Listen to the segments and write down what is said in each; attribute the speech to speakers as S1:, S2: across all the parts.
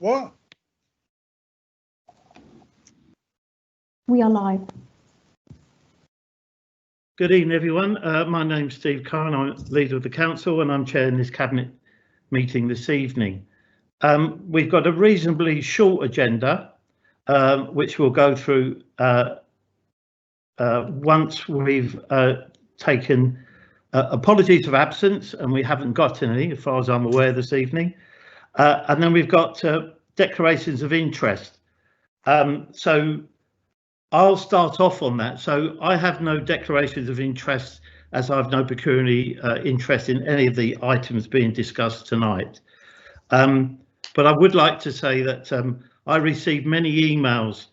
S1: What?
S2: We are live.
S3: Good evening, everyone. My name's Steve Curran. I'm leader of the council and I'm chairing this cabinet meeting this evening. We've got a reasonably short agenda, which we'll go through once we've taken apologies of absence, and we haven't got any as far as I'm aware this evening. And then we've got declarations of interest. So I'll start off on that. So I have no declarations of interest, as I've no pecuniary interest in any of the items being discussed tonight. But I would like to say that I received many emails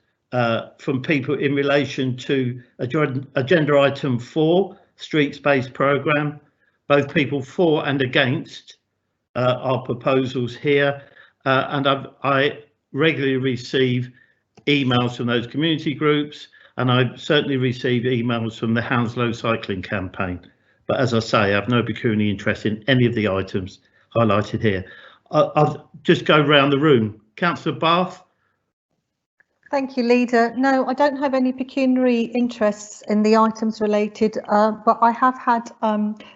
S3: from people in relation to agenda item 4, streets-based programme, both people for and against our proposals here. And I regularly receive emails from those community groups, and I certainly receive emails from the Hounslow cycling campaign. But as I say, I have no pecuniary interest in any of the items highlighted here. I'll just go round the room. Councillor Bath.
S2: Thank you, Leader. No, I don't have any pecuniary interests in the items related, but I have had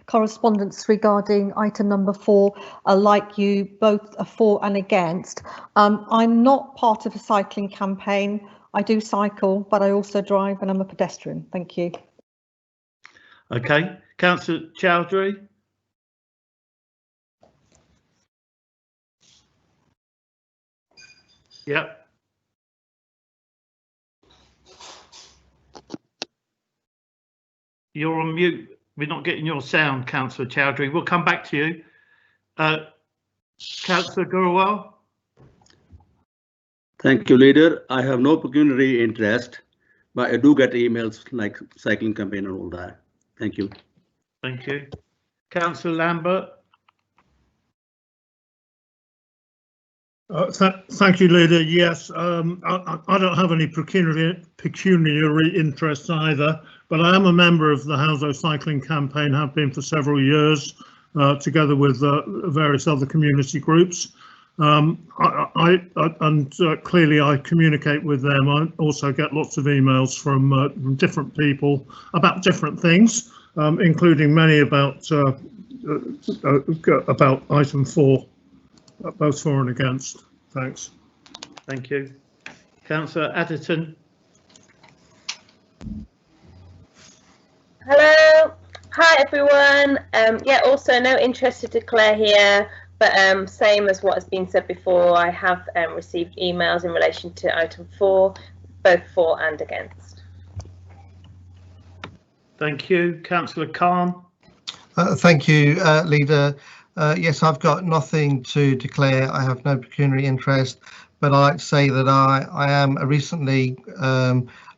S2: correspondence regarding item number 4, like you, both for and against. I'm not part of a cycling campaign. I do cycle, but I also drive and I'm a pedestrian. Thank you.
S3: Okay. Councillor Chowdhury. Yep. You're on mute. We're not getting your sound, Councillor Chowdhury. We'll come back to you. Councillor Gurwal.
S4: Thank you, Leader. I have no pecuniary interest, but I do get emails like cycling campaign and all that. Thank you.
S3: Thank you. Councillor Lambert.
S1: Thank you, Leader. Yes, I don't have any pecuniary interests either, but I am a member of the Hounslow cycling campaign, have been for several years, together with various other community groups. Clearly I communicate with them. I also get lots of emails from different people about different things, including many about item 4. Both for and against. Thanks.
S3: Thank you. Councillor Atherton.
S5: Hello. Hi, everyone. Yeah, also no interest to declare here, but same as what has been said before, I have received emails in relation to item 4, both for and against.
S3: Thank you. Councillor Khan.
S6: Thank you, Leader. Yes, I've got nothing to declare. I have no pecuniary interest, but I like to say that I am a recently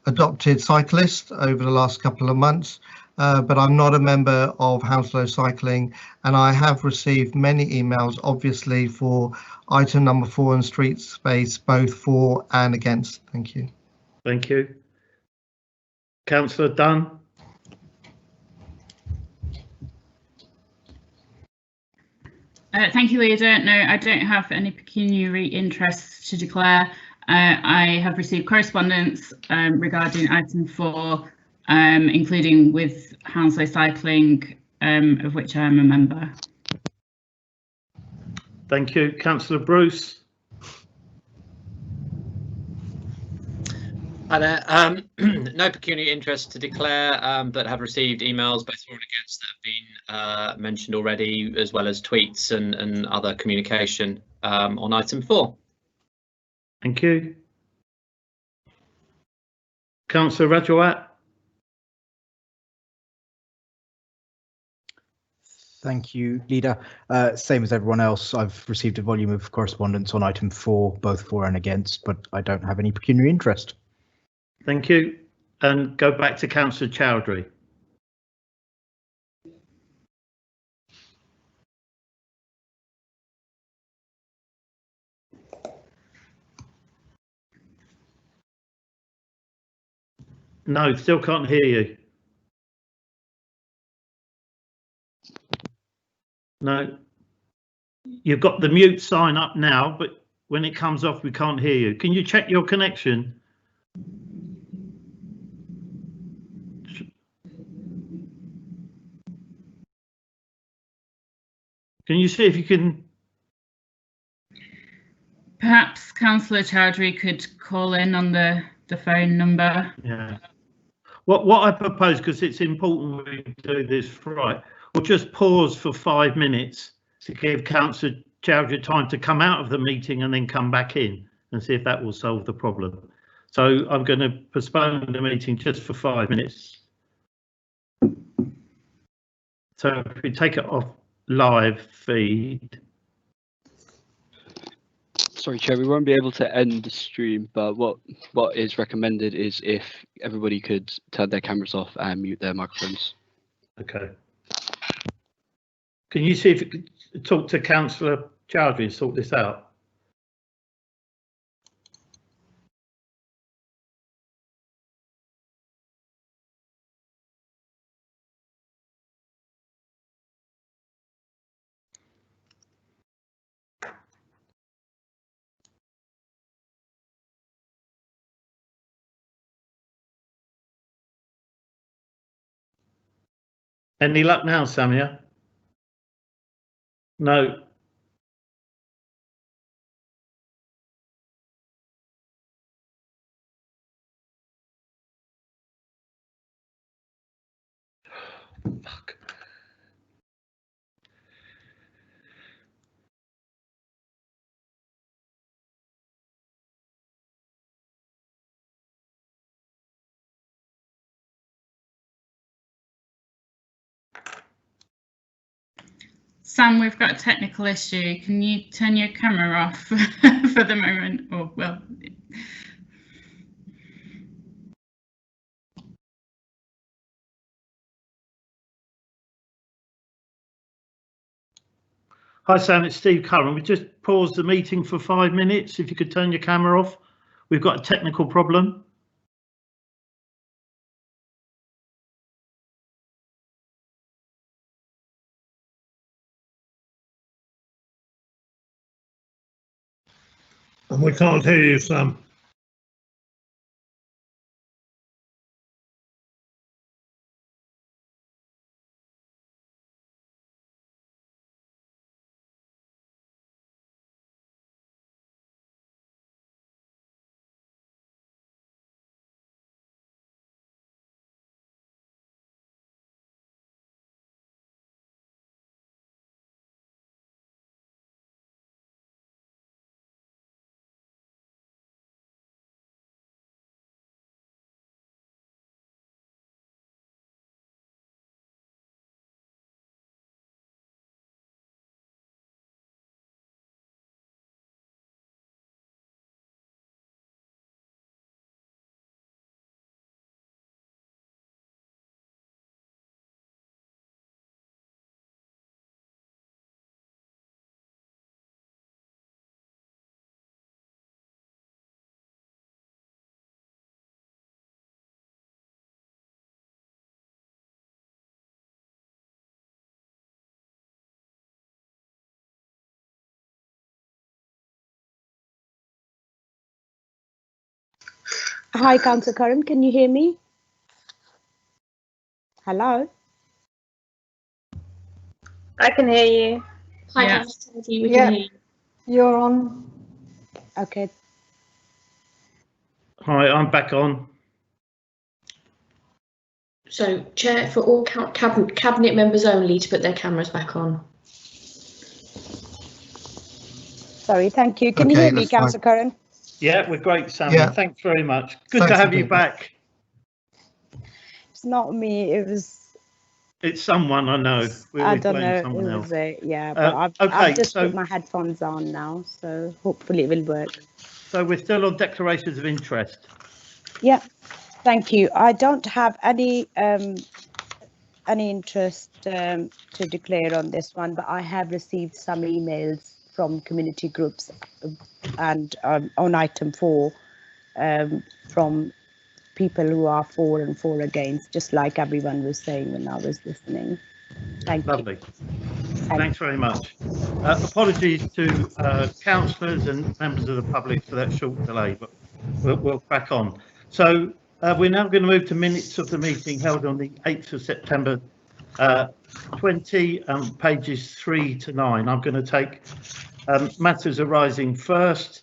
S6: adopted cyclist over the last couple of months, but I'm not a member of Hounslow Cycling, and I have received many emails, obviously, for item number 4 and street space, both for and against. Thank you.
S3: Thank you. Councillor Dunn.
S7: Thank you, Leader. No, I don't have any pecuniary interests to declare. I have received correspondence regarding item 4, including with Hounslow Cycling, of which I am a member.
S3: Thank you. Councillor Bruce.
S8: Hi there. No pecuniary interest to declare, but have received emails both for and against that have been mentioned already, as well as tweets and other communication on item 4.
S3: Thank you. Councillor Rajawat.
S9: Thank you, Leader. Same as everyone else, I've received a volume of correspondence on item 4, both for and against, but I don't have any pecuniary interest.
S3: Thank you. And go back to Councillor Chowdhury. No, still can't hear you. No. You've got the mute sign up now, but when it comes off, we can't hear you. Can you check your connection? Can you see if you can?
S7: Perhaps Councillor Chowdhury could call in on the phone number.
S3: Yeah. What I propose, because it's important we do this right, we'll just pause for 5 minutes to give Councillor Chowdhury time to come out of the meeting and then come back in and see if that will solve the problem. So I'm going to postpone the meeting just for 5 minutes. So if we take it off live feed.
S10: Sorry, Chair, we won't be able to end the stream, but what is recommended is if everybody could turn their cameras off and mute their microphones.
S3: Okay. Can you see if you could talk to Councillor Chowdhury and sort this out? Any luck now, Samia? No. Fuck.
S7: Sam, we've got a technical issue. Can you turn your camera off for the moment? Or, well,
S3: Hi Sam, it's Steve Curran. We just paused the meeting for 5 minutes. If you could turn your camera off. We've got a technical problem.
S1: And we can't hear you, Sam.
S11: Hi, Councillor Curran, can you hear me? Hello?
S5: I can hear you.
S12: Hi,
S7: Yeah.
S12: Councillor Steve, we can hear you.
S2: You're on.
S11: Okay.
S3: Hi, I'm back on.
S12: So, Chair, for all cabinet members only to put their cameras back on.
S11: Sorry, thank you. Can you hear me, Councillor Curran?
S3: Yeah, we're great, Samia.
S6: Yeah.
S3: Thanks very much. Good
S6: Thanks
S3: to
S6: for
S3: have you
S6: doing that.
S3: back.
S11: It's not me, it was,
S3: It's someone I know.
S11: I don't know, it
S3: someone else.
S11: was yeah, but
S3: Okay,
S11: I've just
S3: so
S11: put my headphones on now, so hopefully it will work.
S3: so we're still on declarations of interest.
S11: Yeah, thank you. I don't have any interest to declare on this one, but I have received some emails from community groups and on item 4 from people who are for and for against, just like everyone was saying when I was listening. Thank
S3: Lovely.
S11: you.
S3: Thanks very much. Apologies to councillors and members of the public for that short delay, but we'll crack on. So we're now going to move to minutes of the meeting held on the 8th of September 20, pages 3 to 9. I'm going to take matters arising first.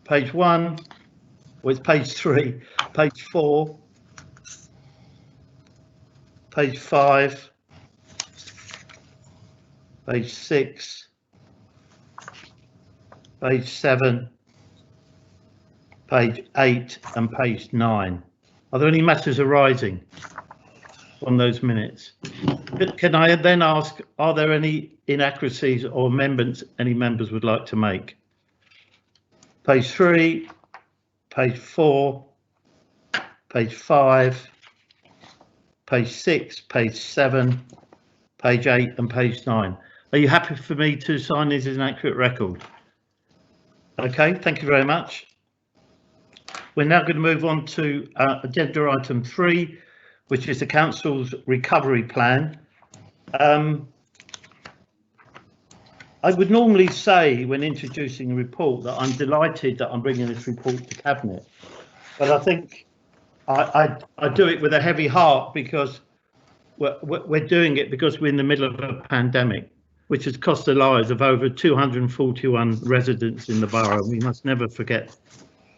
S3: Page 1, well, it's page 3, page 4, page 5, page 6, page 7, page 8 and page 9. Are there any matters arising on those minutes? Can I then ask, are there any inaccuracies or amendments any members would like to make? Page 3, page 4, page 5, page 6, page 7, page 8 and page 9. Are you happy for me to sign these as an accurate record? Okay, thank you very much. We're now going to move on to agenda item 3, which is the council's recovery plan. I would normally say when introducing a report that I'm delighted that I'm bringing this report to Cabinet, but I think I do it with a heavy heart because we're doing it because we're in the middle of a pandemic, which has cost the lives of over 241 residents in the borough. We must never forget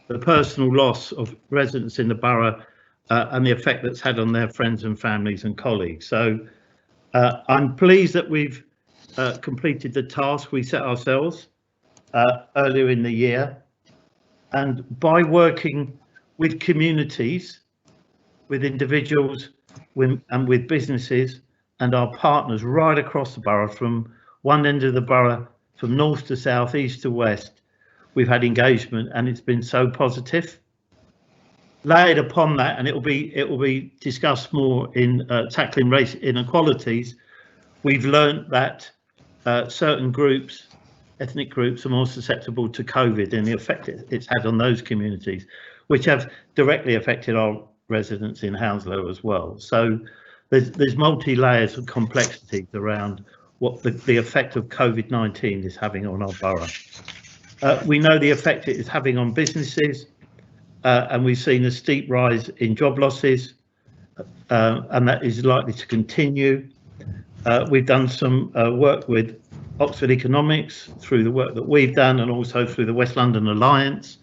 S3: the personal loss of residents in the borough and the effect that's had on their friends and families and colleagues. So I'm pleased that we've completed the task we set ourselves earlier in the year, and by working with communities, with individuals and with businesses and our partners right across the borough, from one end of the borough, from north to south, east to west, we've had engagement and it's been so positive. Layered upon that, and it will be discussed more in tackling race inequalities, we've learned that certain groups, ethnic groups, are more susceptible to COVID and the effect it's had on those communities, which have directly affected our residents in Hounslow as well. So there's multi-layers of complexities around what the effect of COVID-19 is having on our borough. We know the effect it is having on businesses, and we've seen a steep rise in job losses, and that is likely to continue. We've done some work with Oxford Economics through the work that we've done and also through the West London Alliance.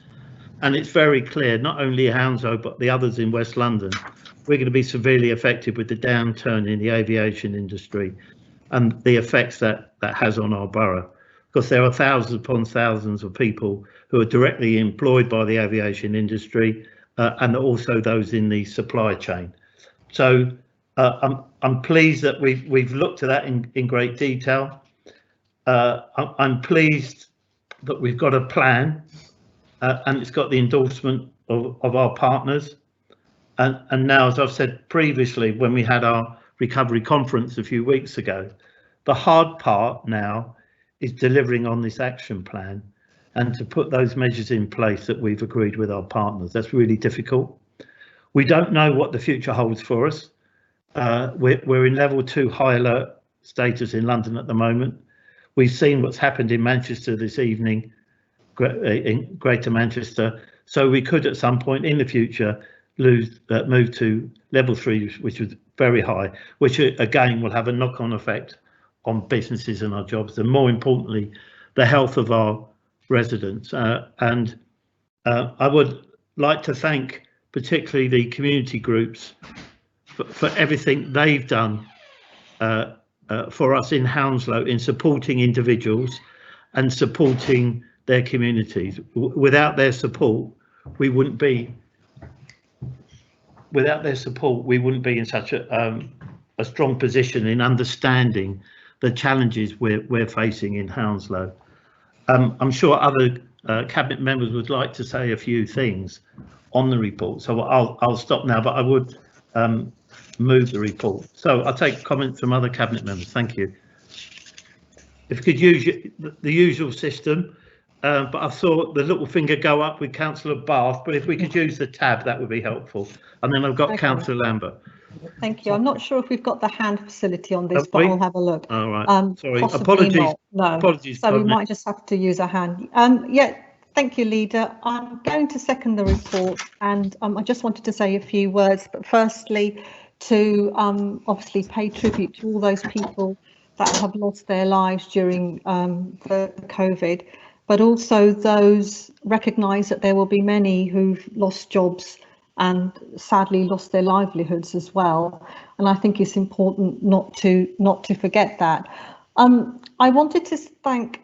S3: And it's very clear, not only Hounslow, but the others in West London, we're going to be severely affected with the downturn in the aviation industry and the effects that has on our borough. Because there are thousands upon thousands of people who are directly employed by the aviation industry and also those in the supply chain. So I'm pleased that we've looked at that in great detail. I'm pleased that we've got a plan and it's got the endorsement of our partners. And now, as I've said previously, when we had our recovery conference a few weeks ago, the hard part now is delivering on this action plan and to put those measures in place that we've agreed with our partners. That's really difficult. We don't know what the future holds for us. We're in level 2 high alert status in London at the moment. We've seen what's happened in Manchester this evening, in Greater Manchester. So we could at some point in the future move to level 3, which was very high, which again will have a knock-on effect on businesses and our jobs, and more importantly, the health of our residents. And I would like to thank particularly the community groups for everything they've done for us in Hounslow in supporting individuals and supporting their communities. Without their support, we wouldn't be in such a strong position in understanding the challenges we're facing in Hounslow. I'm sure other cabinet members would like to say a few things on the report, so I'll stop now, but I would move the report. So I'll take comments from other cabinet members. Thank you. If you could use the usual system, but I saw the little finger go up with Councillor Bath, but if we could use the tab, that would be helpful. And then I've got Councillor Lambert.
S2: Thank you. I'm not sure if we've got the hand facility on this,
S3: Have
S2: but
S3: we?
S2: I'll have a look.
S3: All right. Sorry.
S2: Possibly
S3: Apologies.
S2: not, no.
S3: Apologies.
S2: So we
S3: Pardon me.
S2: might just have to use a hand. Yeah, thank you, Leader. I'm going to second the report, and I just wanted to say a few words. But firstly, to obviously pay tribute to all those people that have lost their lives during the COVID, but also those recognise that there will be many who've lost jobs and sadly lost their livelihoods as well. And I think it's important not to forget that. I wanted to thank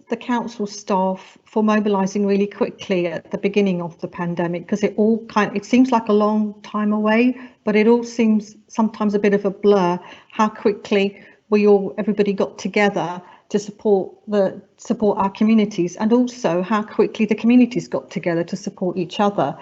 S2: the council staff for mobilising really quickly at the beginning of the pandemic, because it seems like a long time away, but it all seems sometimes a bit of a blur how quickly everybody got together to support our communities, and also how quickly the communities got together to support each other.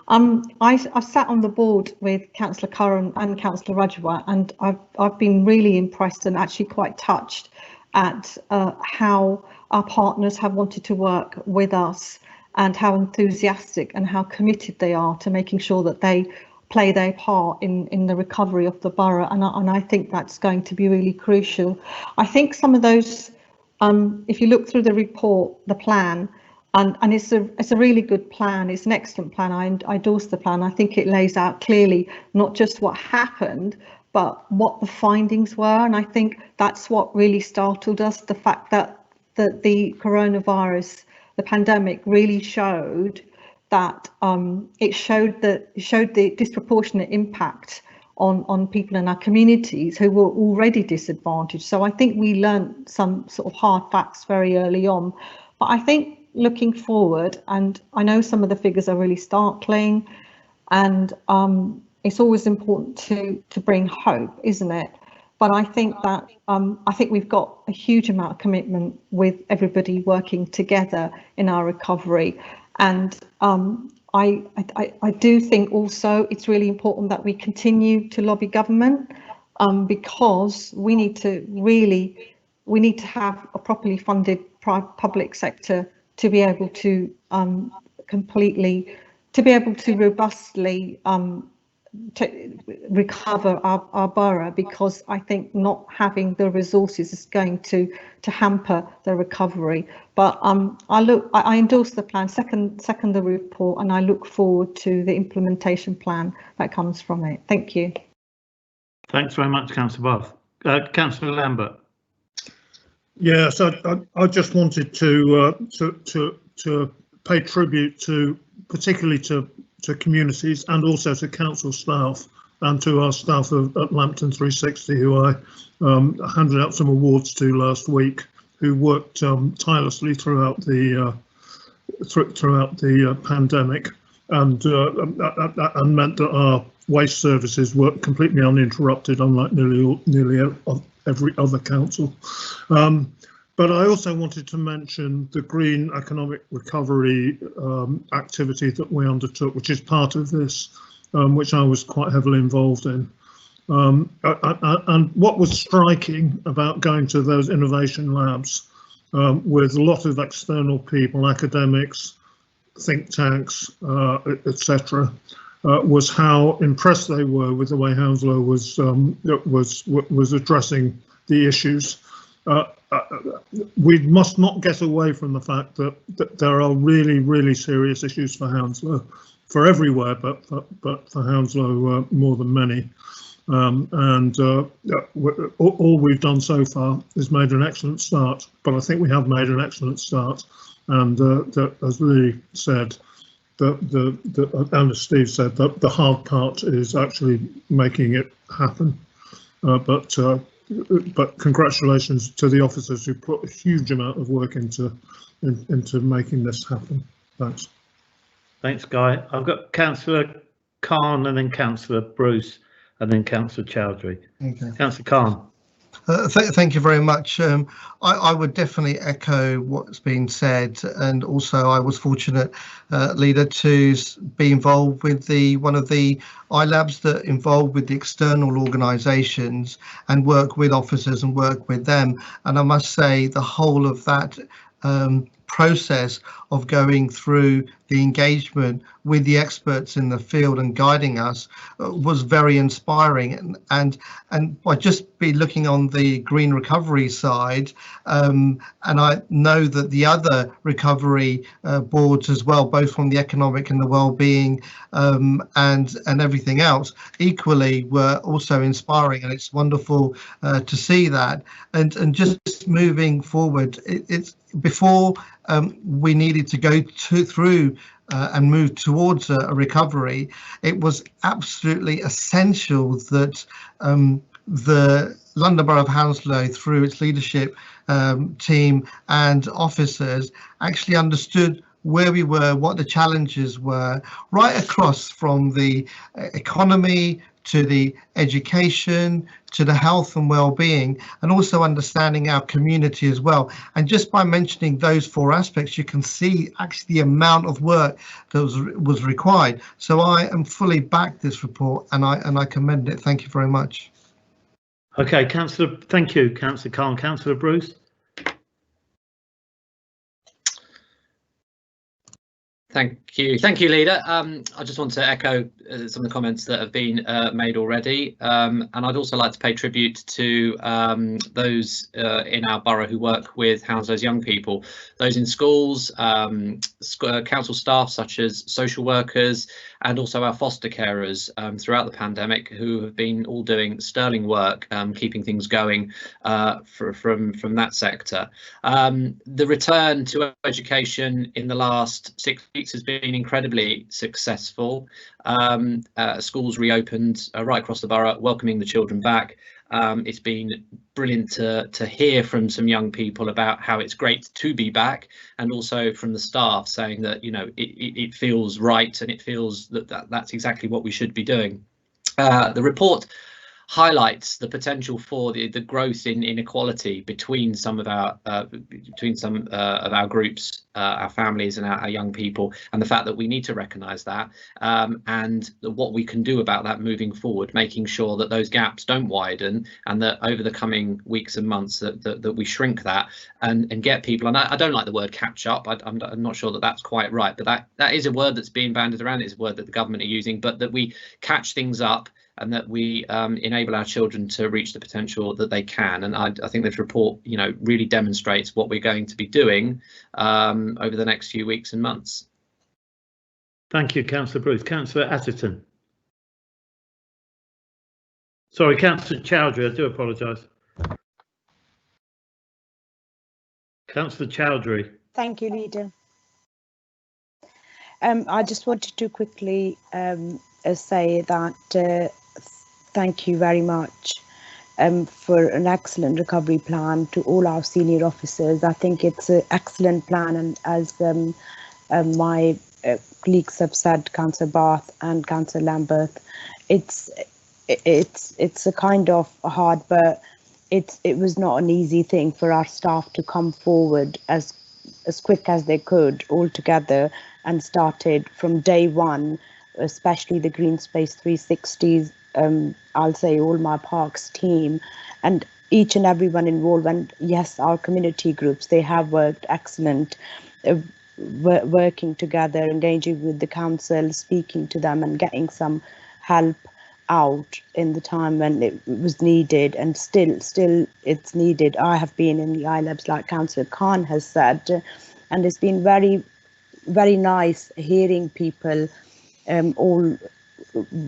S2: I've sat on the board with Councillor Curran and Councillor Rajwa, and I've been really impressed and actually quite touched at how our partners have wanted to work with us, and how enthusiastic and how committed they are to making sure that they play their part in the recovery of the borough, and I think that's going to be really crucial. I think some of those, if you look through the report, the plan, and it's a really good plan. It's an excellent plan. I endorse the plan. I think it lays out clearly not just what happened, but what the findings were. And I think that's what really startled us, the fact that the coronavirus, the pandemic, really showed that it showed the disproportionate impact on people in our communities who were already disadvantaged. So I think we learned some sort of hard facts very early on. But I think looking forward, and I know some of the figures are really startling, and it's always important to bring hope, isn't it? But I think that we've got a huge amount of commitment with everybody working together in our recovery, and I do think also it's really important that we continue to lobby government, because we need to have a properly funded public sector to be able to robustly to recover our borough, because I think not having the resources is going to hamper the recovery. But I endorse the plan, second the report, and I look forward to the implementation plan that comes from it. Thank you.
S3: Thanks very much, Councillor Bath. Councillor Lambert.
S1: Yes, I just wanted to pay tribute particularly to communities, and also to council staff, and to our staff at Lambton 360, who I handed out some awards to last week, who worked tirelessly throughout the pandemic, and meant that our waste services were completely uninterrupted, unlike nearly every other council. But I also wanted to mention the green economic recovery activity that we undertook, which is part of this, which I was quite heavily involved in. And what was striking about going to those innovation labs with a lot of external people, academics, think tanks, etc., was how impressed they were with the way Hounslow was addressing the issues. We must not get away from the fact that there are really, really serious issues for Hounslow, for everywhere, but for Hounslow more than many. All we've done so far is made an excellent start, but I think we have made an excellent start. And as Lee said, and as Steve said, the hard part is actually making it happen. But congratulations to the officers who put a huge amount of work into making this happen. Thanks.
S3: Thanks, Guy. I've got Councillor Khan, and then Councillor Bruce, and then Councillor Chowdhury. Okay. Councillor Khan.
S6: Thank you very much. I would definitely echo what's been said, and also I was fortunate, Leader, to be involved with one of the iLabs that involved with the external organisations and work with officers and work with them. And I must say the whole of that process of going through the engagement with the experts in the field and guiding us was very inspiring. And by just be looking on the green recovery side, and I know that the other recovery boards as well, both from the economic and the well-being and everything else, equally were also inspiring, and it's wonderful to see that. And just moving forward, it's before we needed to go through and move towards a recovery, it was absolutely essential that the London Borough of Hounslow, through its leadership team and officers, actually understood where we were, what the challenges were, right across from the economy to the education, to the health and well-being, and also understanding our community as well. And just by mentioning those 4 aspects, you can see actually the amount of work that was required. So I am fully back this report, and I commend it. Thank you very much.
S3: Okay, Councillor, thank you, Councillor Khan. Councillor Bruce.
S8: Thank you, Leader. I just want to echo some of the comments that have been made already, and I'd also like to pay tribute to those in our borough who work with Hounslow's young people, those in schools, council staff such as social workers, and also our foster carers throughout the pandemic, who have been all doing sterling work, keeping things going from that sector. The return to education in the last 6 weeks has been incredibly successful. Schools reopened right across the borough, welcoming the children back. It's been brilliant to hear from some young people about how it's great to be back, and also from the staff saying that, you know, it feels right, and it feels that's exactly what we should be doing. The report highlights the potential for the growth in inequality between some of our groups, our families and our young people, and the fact that we need to recognise that, and what we can do about that moving forward, making sure that those gaps don't widen, and that over the coming weeks and months that we shrink that and get people. And I don't like the word catch up. I'm not sure that that's quite right, but that is a word that's being bandied around. It's a word that the government are using, but that we catch things up, and that we enable our children to reach the potential that they can. And I think this report, you know, really demonstrates what we're going to be doing over the next few weeks and months.
S3: Thank you, Councillor Bruce. Councillor Atherton. Sorry, Councillor Chowdhury, I do apologise. Councillor Chowdhury.
S11: Thank you, Leader. I just wanted to quickly say that thank you very much for an excellent recovery plan to all our senior officers. I think it's an excellent plan, and as my colleagues have said, Councillor Bath and Councillor Lambert, it's a kind of hard, but it was not an easy thing for our staff to come forward as quick as they could all together, and started from day one, especially the Green Space 360s, I'll say all my parks team, and each and everyone involved. And yes, our community groups, they have worked excellent, working together, engaging with the council, speaking to them and getting some help out in the time when it was needed, and still it's needed. I have been in the iLabs, like Councillor Khan has said, and it's been very, very nice hearing people all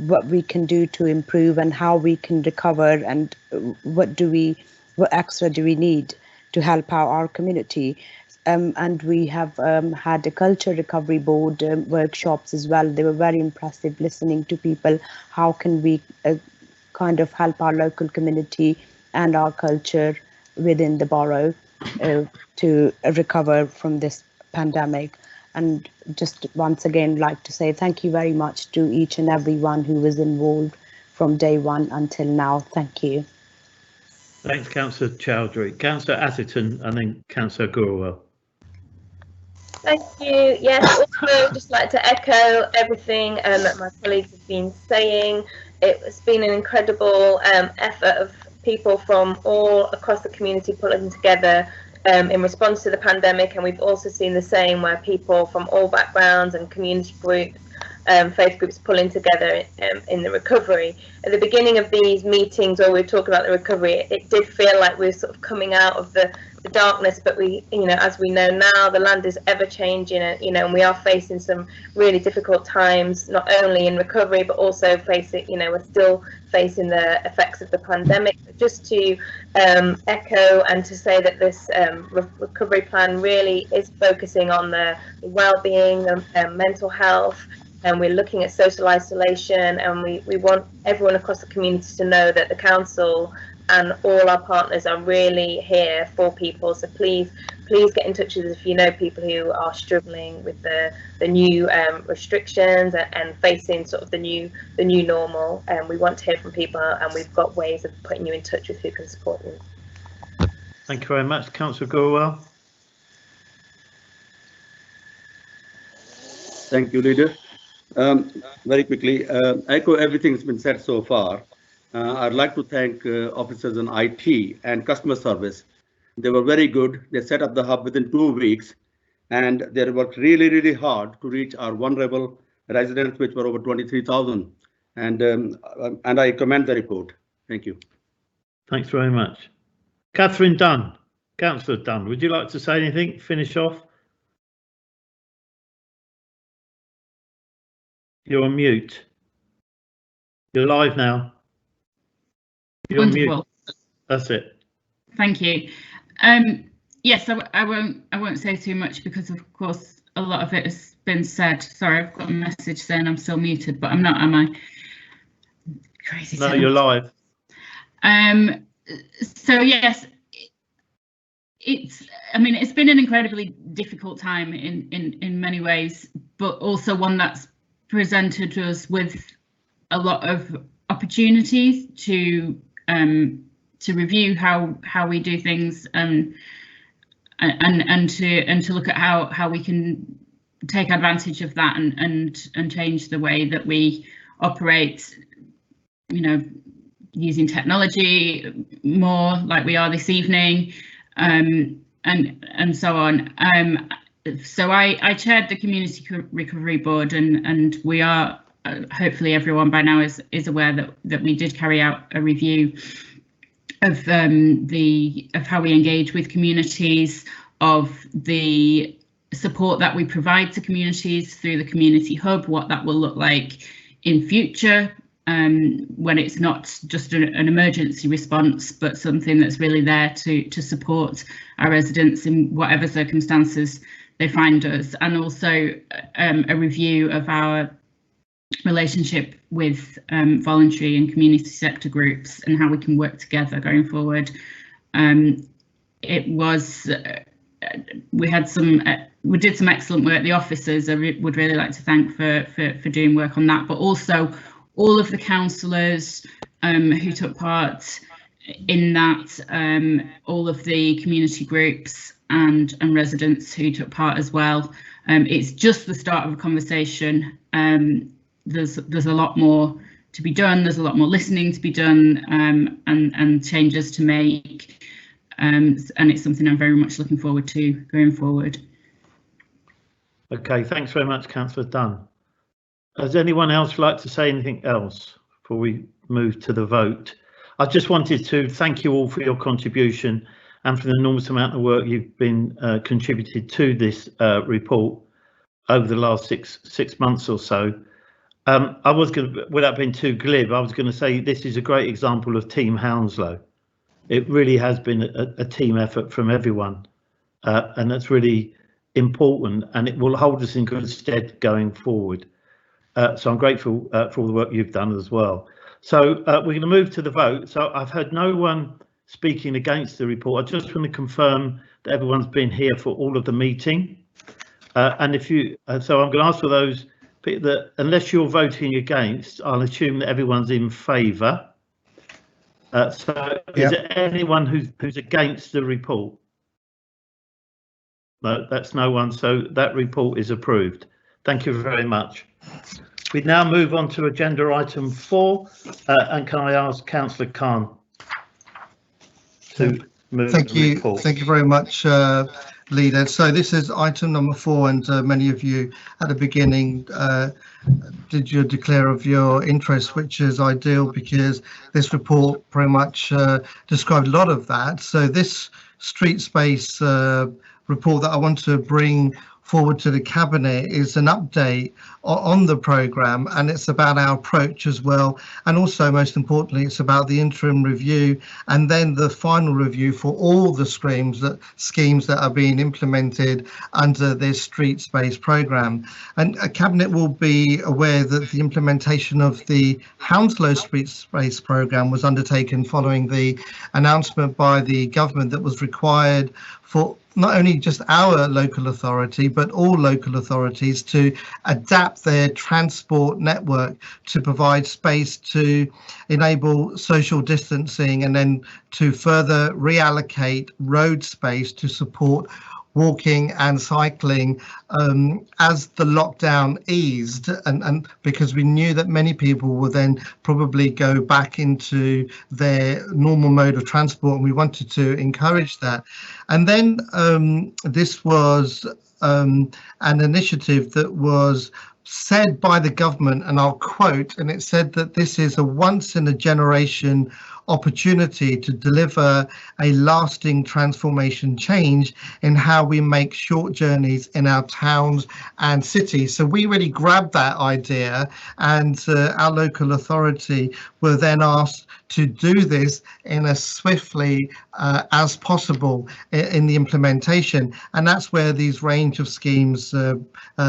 S11: what we can do to improve and how we can recover, and what extra do we need to help out our community. And we have had a culture recovery board workshops as well. They were very impressive, listening to people. How can we kind of help our local community and our culture within the borough to recover from this pandemic? And just once again like to say thank you very much to each and everyone who was involved from day one until now. Thank you.
S3: Thanks, Councillor Chowdhury. Councillor Atherton and then Councillor Gurwell.
S5: Thank you. Yes, also just like to echo everything that my colleagues have been saying. It's been an incredible effort of people from all across the community pulling together in response to the pandemic, and we've also seen the same where people from all backgrounds and community groups, faith groups pulling together in the recovery. At the beginning of these meetings, where we were talking about the recovery, it did feel like we were sort of coming out of the darkness, but we, as we know now, the land is ever changing, and and we are facing some really difficult times, not only in recovery but also facing, we're still facing the effects of the pandemic. Just to echo and to say that this recovery plan really is focusing on the well-being, mental health, and we're looking at social isolation, and we want everyone across the community to know that the council and all our partners are really here for people. So please get in touch with us if you know people who are struggling with the new restrictions and facing sort of the new normal. And we want to hear from people, and we've got ways of putting you in touch with who can support you.
S3: Thank you very much, Councillor Gurwal.
S4: Thank you, Leader. Very quickly, echo everything that's been said so far. I'd like to thank officers in IT and customer service. They were very good. They set up the hub within 2 weeks, and they worked really, really hard to reach our vulnerable residents, which were over 23,000. And I commend the report. Thank you.
S3: Thanks very much. Catherine Dunn, Councillor Dunn, would you like to say anything? Finish off? You're on mute. You're live now. You're
S7: Wonderful.
S3: on mute. That's it.
S7: Thank you. Yes, I won't say too much because of course a lot of it has been said. Sorry, I've got a message saying I'm still muted, but I'm not, am I? Crazy.
S3: No, you're live.
S7: So yes, it's been an incredibly difficult time in many ways, but also one that's presented us with a lot of opportunities to review how we do things, and to look at how we can take advantage of that and change the way that we operate, using technology more like we are this evening, and so on. So I chaired the Community Recovery Board, and we are, hopefully everyone by now is aware that we did carry out a review of how we engage with communities, of the support that we provide to communities through the community hub, what that will look like in future, when it's not just an emergency response, but something that's really there to support our residents in whatever circumstances they find us, and also a review of our relationship with voluntary and community sector groups and how we can work together going forward. We did some excellent work. The officers I would really like to thank for doing work on that, but also all of the councillors who took part in that, all of the community groups and residents who took part as well. It's just the start of a conversation. There's a lot more to be done. There's a lot more listening to be done, and changes to make. And it's something I'm very much looking forward to going forward.
S3: Okay, thanks very much, Councillor Dunn. Does anyone else like to say anything else before we move to the vote? I just wanted to thank you all for your contribution and for the enormous amount of work you've been contributed to this report over the last six months or so. I was going to, without being too glib, I was going to say this is a great example of Team Hounslow. It really has been a team effort from everyone, and that's really important, and it will hold us in good stead going forward. So I'm grateful for all the work you've done as well. So we're going to move to the vote. So I've heard no one speaking against the report. I just want to confirm that everyone's been here for all of the meeting. And if you, so I'm going to ask for those that, unless you're voting against, I'll assume that everyone's in favour. So is there anyone who's against the report? No, that's no one. So that report is approved. Thank you very much. We now move on to agenda item 4, and can I ask Councillor Khan to
S6: Thank you. Thank you very much, Leader. So this is item number 4, and many of you at the beginning did your declare of your interest, which is ideal because this report pretty much described a lot of that. So this street space report that I want to bring forward to the Cabinet is an update on the programme, and it's about our approach as well, and also most importantly it's about the interim review and then the final review for all the schemes that are being implemented under this street space programme. And a Cabinet will be aware that the implementation of the Hounslow street space programme was undertaken following the announcement by the government that was required for not only just our local authority, but all local authorities to adapt their transport network to provide space to enable social distancing and then to further reallocate road space to support walking and cycling as the lockdown eased, and because we knew that many people would then probably go back into their normal mode of transport, and we wanted to encourage that. And then this was an initiative that was said by the government, and I'll quote, and it said that this is a once in a generation opportunity to deliver a lasting transformation change in how we make short journeys in our towns and cities. So we really grabbed that idea, and our local authority were then asked to do this in as swiftly as possible in the implementation, and that's where these range of schemes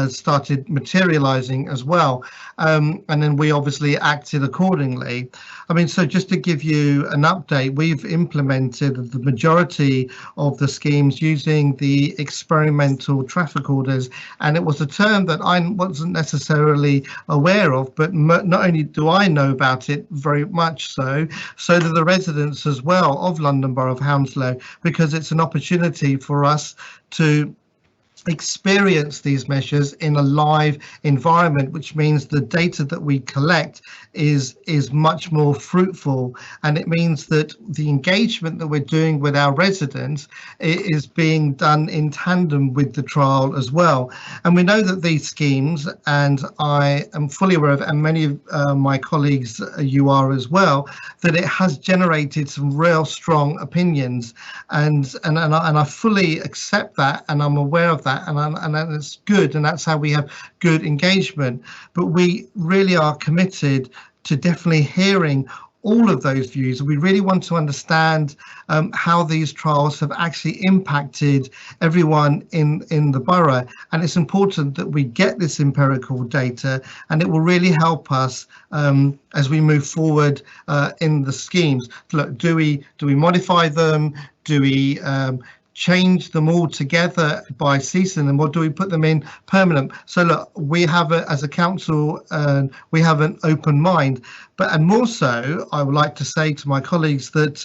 S6: started materializing as well, and then we obviously acted accordingly. I mean, so just to give you an update, we've implemented the majority of the schemes using the experimental traffic orders, and it was a term that I wasn't necessarily aware of, but not only do I know about it very much so do the residents as well of London Borough of Hounslow, because it's an opportunity for us to experience these measures in a live environment, which means the data that we collect is much more fruitful, and it means that the engagement that we're doing with our residents is being done in tandem with the trial as well. And we know that these schemes, and I am fully aware of, and many of my colleagues you are as well, that it has generated some real strong opinions, and I fully accept that, and I'm aware of that, and that's good, and that's how we have good engagement. But we really are committed to definitely hearing all of those views. We really want to understand how these trials have actually impacted everyone in the borough, and it's important that we get this empirical data, and it will really help us as we move forward in the schemes. Look, do we modify them? Do we change them all together by season, and what do we put them in permanent? So look, we have as a council, we have an open mind, and more so, I would like to say to my colleagues that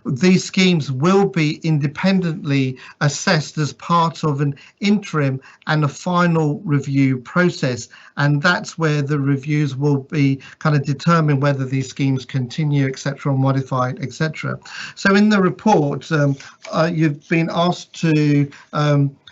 S6: these schemes will be independently assessed as part of an interim and a final review process, and that's where the reviews will be kind of determine whether these schemes continue, etc., or modified, etc. So in the report, you've been asked to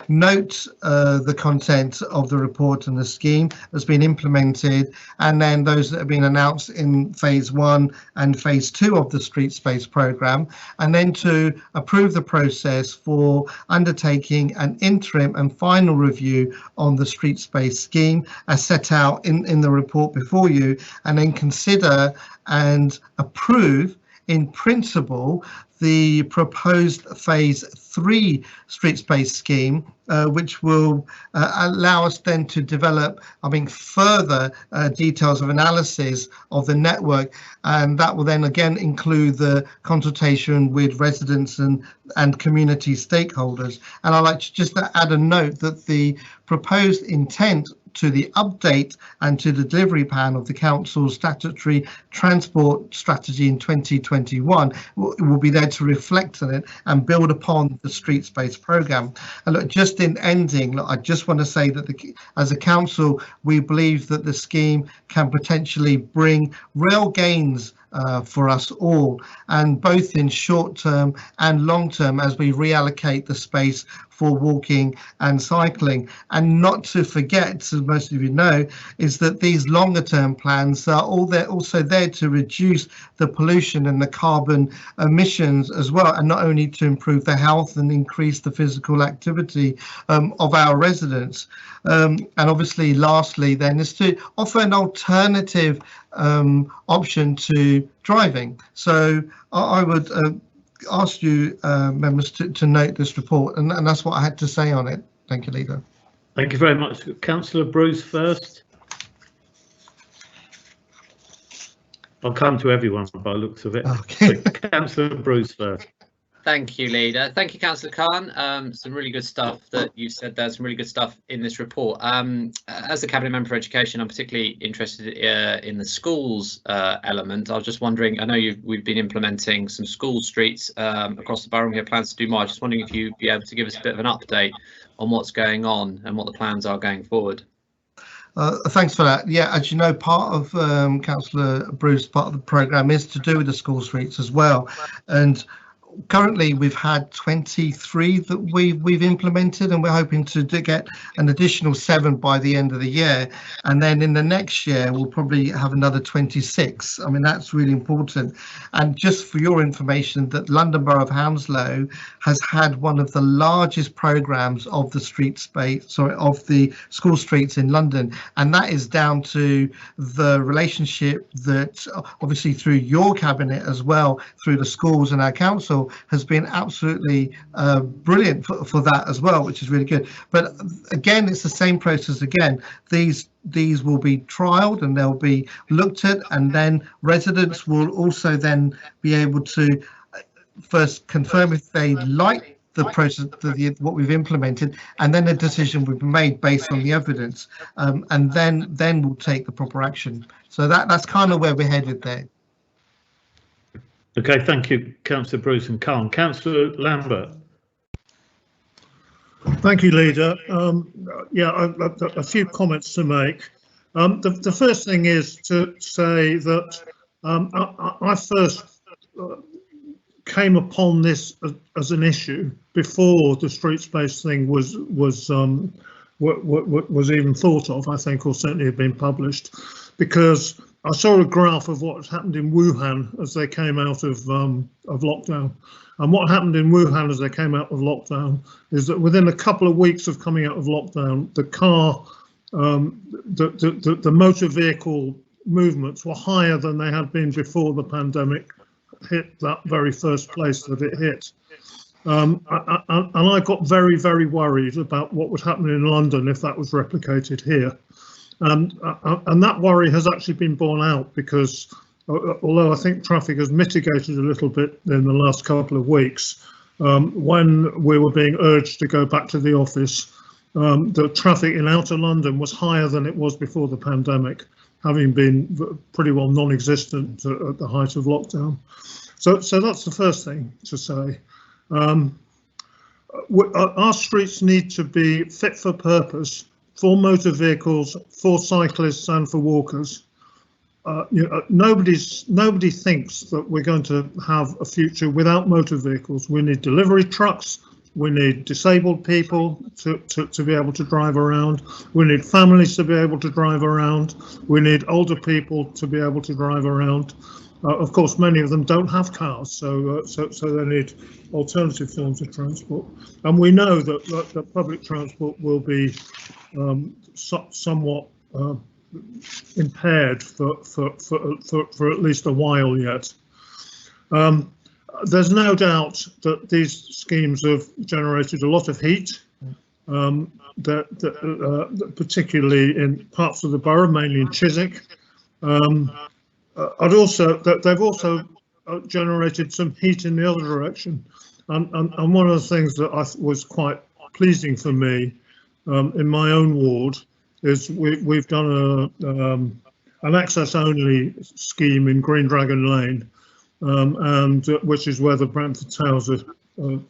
S6: note the content of the report and the scheme that's been implemented, and then those that have been announced in phase 1 and phase 2 of the street space programme, and then to approve the process for undertaking an interim and final review on the street space scheme as set out in the report before you, and then consider and approve in principle the proposed phase 3 street space scheme, which will allow us then to develop, further details of analysis of the network, and that will then again include the consultation with residents and community stakeholders. And I'd like to just add a note that the proposed intent to the update and to the delivery plan of the council's statutory transport strategy in 2021 will be there to reflect on it and build upon the street space programme. And look, just in ending, look, I just want to say that as a council, we believe that the scheme can potentially bring real gains for us all, and both in short term and long term as we reallocate the space for walking and cycling. And not to forget, as most of you know, is that these longer term plans are also there to reduce the pollution and the carbon emissions as well, and not only to improve the health and increase the physical activity of our residents. And obviously, lastly, then, is to offer an alternative option to driving. So I would ask you members to note this report, and that's what I had to say on it. Thank you, Leader.
S3: Thank you very much. Councillor Bruce first. I'll come to everyone by the looks of it.
S6: Okay.
S3: Councillor Bruce first.
S8: Thank you, Leader. Thank you, Councillor Curran. Some really good stuff that you said there, some really good stuff in this report. As the Cabinet Member for Education, I'm particularly interested in the schools element. I was just wondering, I know we've been implementing some school streets across the borough, and we have plans to do more. Just wondering if you'd be able to give us a bit of an update on what's going on and what the plans are going forward.
S6: Thanks for that. Yeah, as you know, part of Councillor Bruce, part of the programme is to do with the school streets as well. And currently we've had 23 that we've implemented, and we're hoping to get an additional 7 by the end of the year, and then in the next year we'll probably have another 26. I mean, that's really important. And just for your information, that London Borough of Hounslow has had one of the largest programs of the street space, of the school streets in London, and that is down to the relationship that obviously through your cabinet as well, through the schools and our council, has been absolutely brilliant for that as well, which is really good. But again, it's the same process again. These will be trialed and they'll be looked at, and then residents will also then be able to first confirm if they like the process, what we've implemented, and then a decision will be made based on the evidence, and then we'll take the proper action. So that's kind of where we're headed there.
S3: Okay, thank you, Councillor Bruce and Khan. Councillor Lambert.
S1: Thank you, Leader. Yeah, a few comments to make. The first thing is to say that I first came upon this as an issue before the street space thing was even thought of, I think, or certainly had been published, because I saw a graph of what happened in Wuhan as they came out of lockdown. And what happened in Wuhan as they came out of lockdown is that within a couple of weeks of coming out of lockdown, the motor vehicle movements were higher than they had been before the pandemic hit that very first place that it hit. And I got very, very worried about what would happen in London if that was replicated here. And that worry has actually been borne out, because although I think traffic has mitigated a little bit in the last couple of weeks, when we were being urged to go back to the office, the traffic in outer London was higher than it was before the pandemic, having been pretty well non-existent at the height of lockdown. So that's the first thing to say. Our streets need to be fit for purpose for motor vehicles, for cyclists and for walkers. Nobody thinks that we're going to have a future without motor vehicles. We need delivery trucks, we need disabled people to be able to drive around, we need families to be able to drive around, we need older people to be able to drive around. Of course, many of them don't have cars, so they need alternative forms of transport. And we know that public transport will be somewhat impaired for at least a while yet. There's no doubt that these schemes have generated a lot of heat, particularly in parts of the borough, mainly in Chiswick. I'd also they've also generated some heat in the other direction, and one of the things that was quite pleasing for me in my own ward is we've done an access-only scheme in Green Dragon Lane, and which is where the Brentford Towers are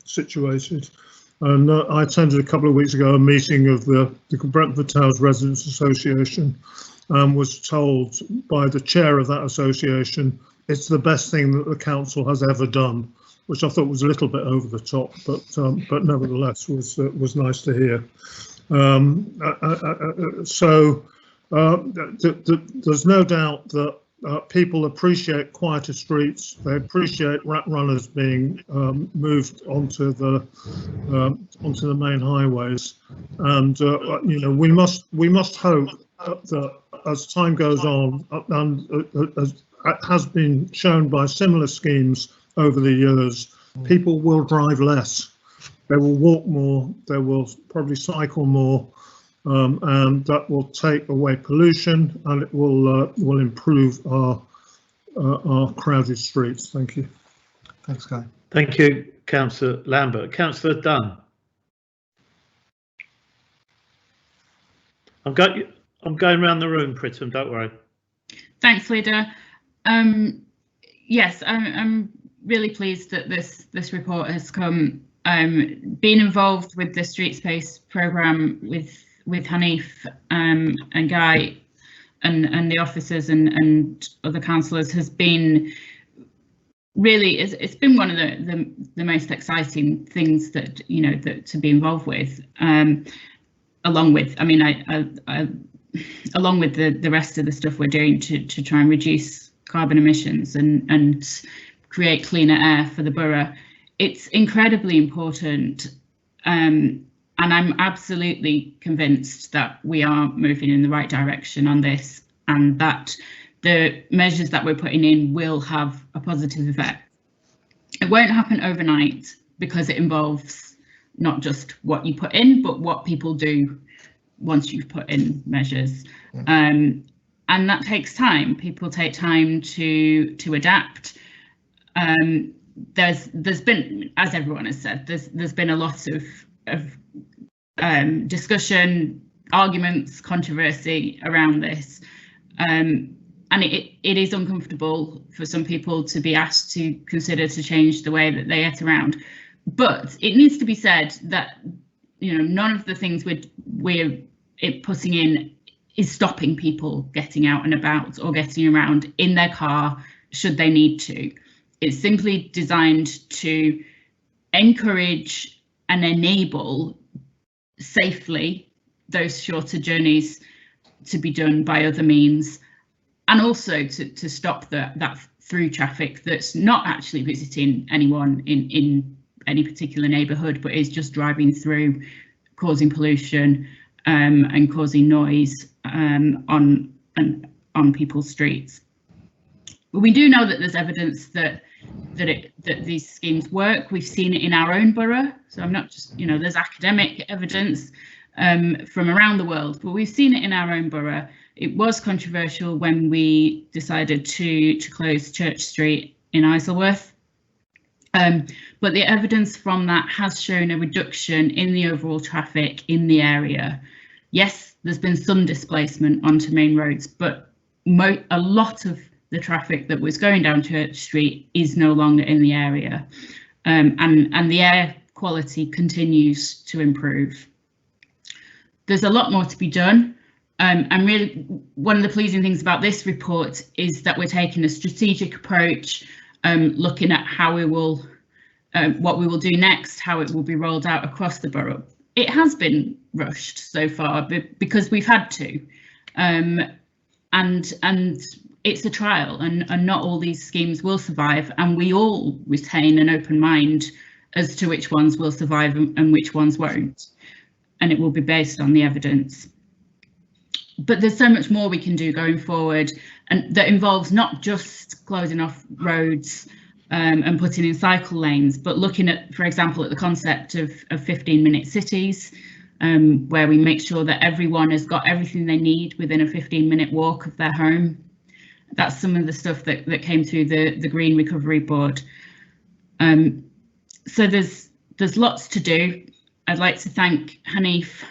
S1: situated. And I attended a couple of weeks ago a meeting of the Brentford Towers Residents Association, and was told by the chair of that association it's the best thing that the council has ever done, which I thought was a little bit over the top, but nevertheless was nice to hear. There's no doubt that people appreciate quieter streets. They appreciate rat runners being moved onto the main highways, and you know, we must hope that as time goes on, and as has been shown by similar schemes over the years, people will drive less. They will walk more. They will probably cycle more. And that will take away pollution, and it will improve our crowded streets. Thank you.
S6: Thanks, Guy.
S3: Thank you, Councillor Lambert. Councillor Dunn. I'm going around the room, Pritam. Don't worry.
S7: Thanks, Leader. Yes, I'm really pleased that this report has come. Being involved with the Street Space programme with Hanif and Guy and the officers and other councillors has been really, it's been one of the most exciting things that, you know, that to be involved with, along with, I mean, I along with the rest of the stuff we're doing to try and reduce carbon emissions and create cleaner air for the borough. It's incredibly important, and I'm absolutely convinced that we are moving in the right direction on this, and that the measures that we're putting in will have a positive effect. It won't happen overnight because it involves not just what you put in, but what people do once you've put in measures. And that takes time. People take time to adapt. There's been, as everyone has said, there's been a lot of discussion, arguments, controversy around this, and it is uncomfortable for some people to be asked to consider to change the way that they get around. But it needs to be said that, you know, none of the things we're putting in is stopping people getting out and about or getting around in their car should they need to. It's simply designed to encourage and enable safely those shorter journeys to be done by other means, and also to stop that through traffic that's not actually visiting anyone in any particular neighbourhood, but is just driving through, causing pollution and causing noise on people's streets. But we do know that there's evidence that these schemes work. We've seen it in our own borough. So I'm not just, you know, there's academic evidence from around the world, but we've seen it in our own borough. It was controversial when we decided to close Church Street in Isleworth. But the evidence from that has shown a reduction in the overall traffic in the area. Yes, there's been some displacement onto main roads, but a lot of the traffic that was going down Church Street is no longer in the area, and the air quality continues to improve. There's a lot more to be done, and really one of the pleasing things about this report is that we're taking a strategic approach, looking at how we will, what we will do next, how it will be rolled out across the borough. It has been rushed so far because we've had to, and it's a trial, and not all these schemes will survive, and we all retain an open mind as to which ones will survive and which ones won't, and it will be based on the evidence. But there's so much more we can do going forward, and that involves not just closing off roads and putting in cycle lanes, but looking at, for example, at the concept of 15-minute cities, where we make sure that everyone has got everything they need within a 15-minute walk of their home. That's some of the stuff that came through the Green Recovery Board. So there's lots to do. I'd like to thank Hanif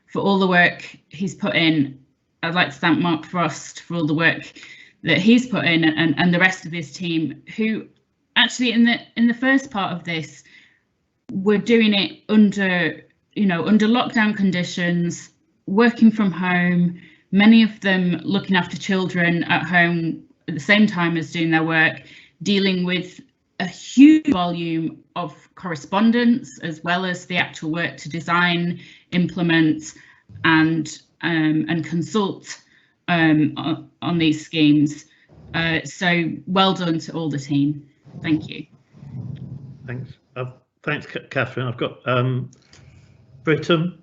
S7: for all the work he's put in. I'd like to thank Mark Frost for all the work that he's put in, and the rest of his team, who actually in the first part of this were doing it under lockdown conditions, working from home, many of them looking after children at home at the same time as doing their work, dealing with a huge volume of correspondence, as well as the actual work to design, implement, and consult on these schemes. So well done to all the team. Thank you.
S3: Thanks. Thanks, Catherine. I've got Britton.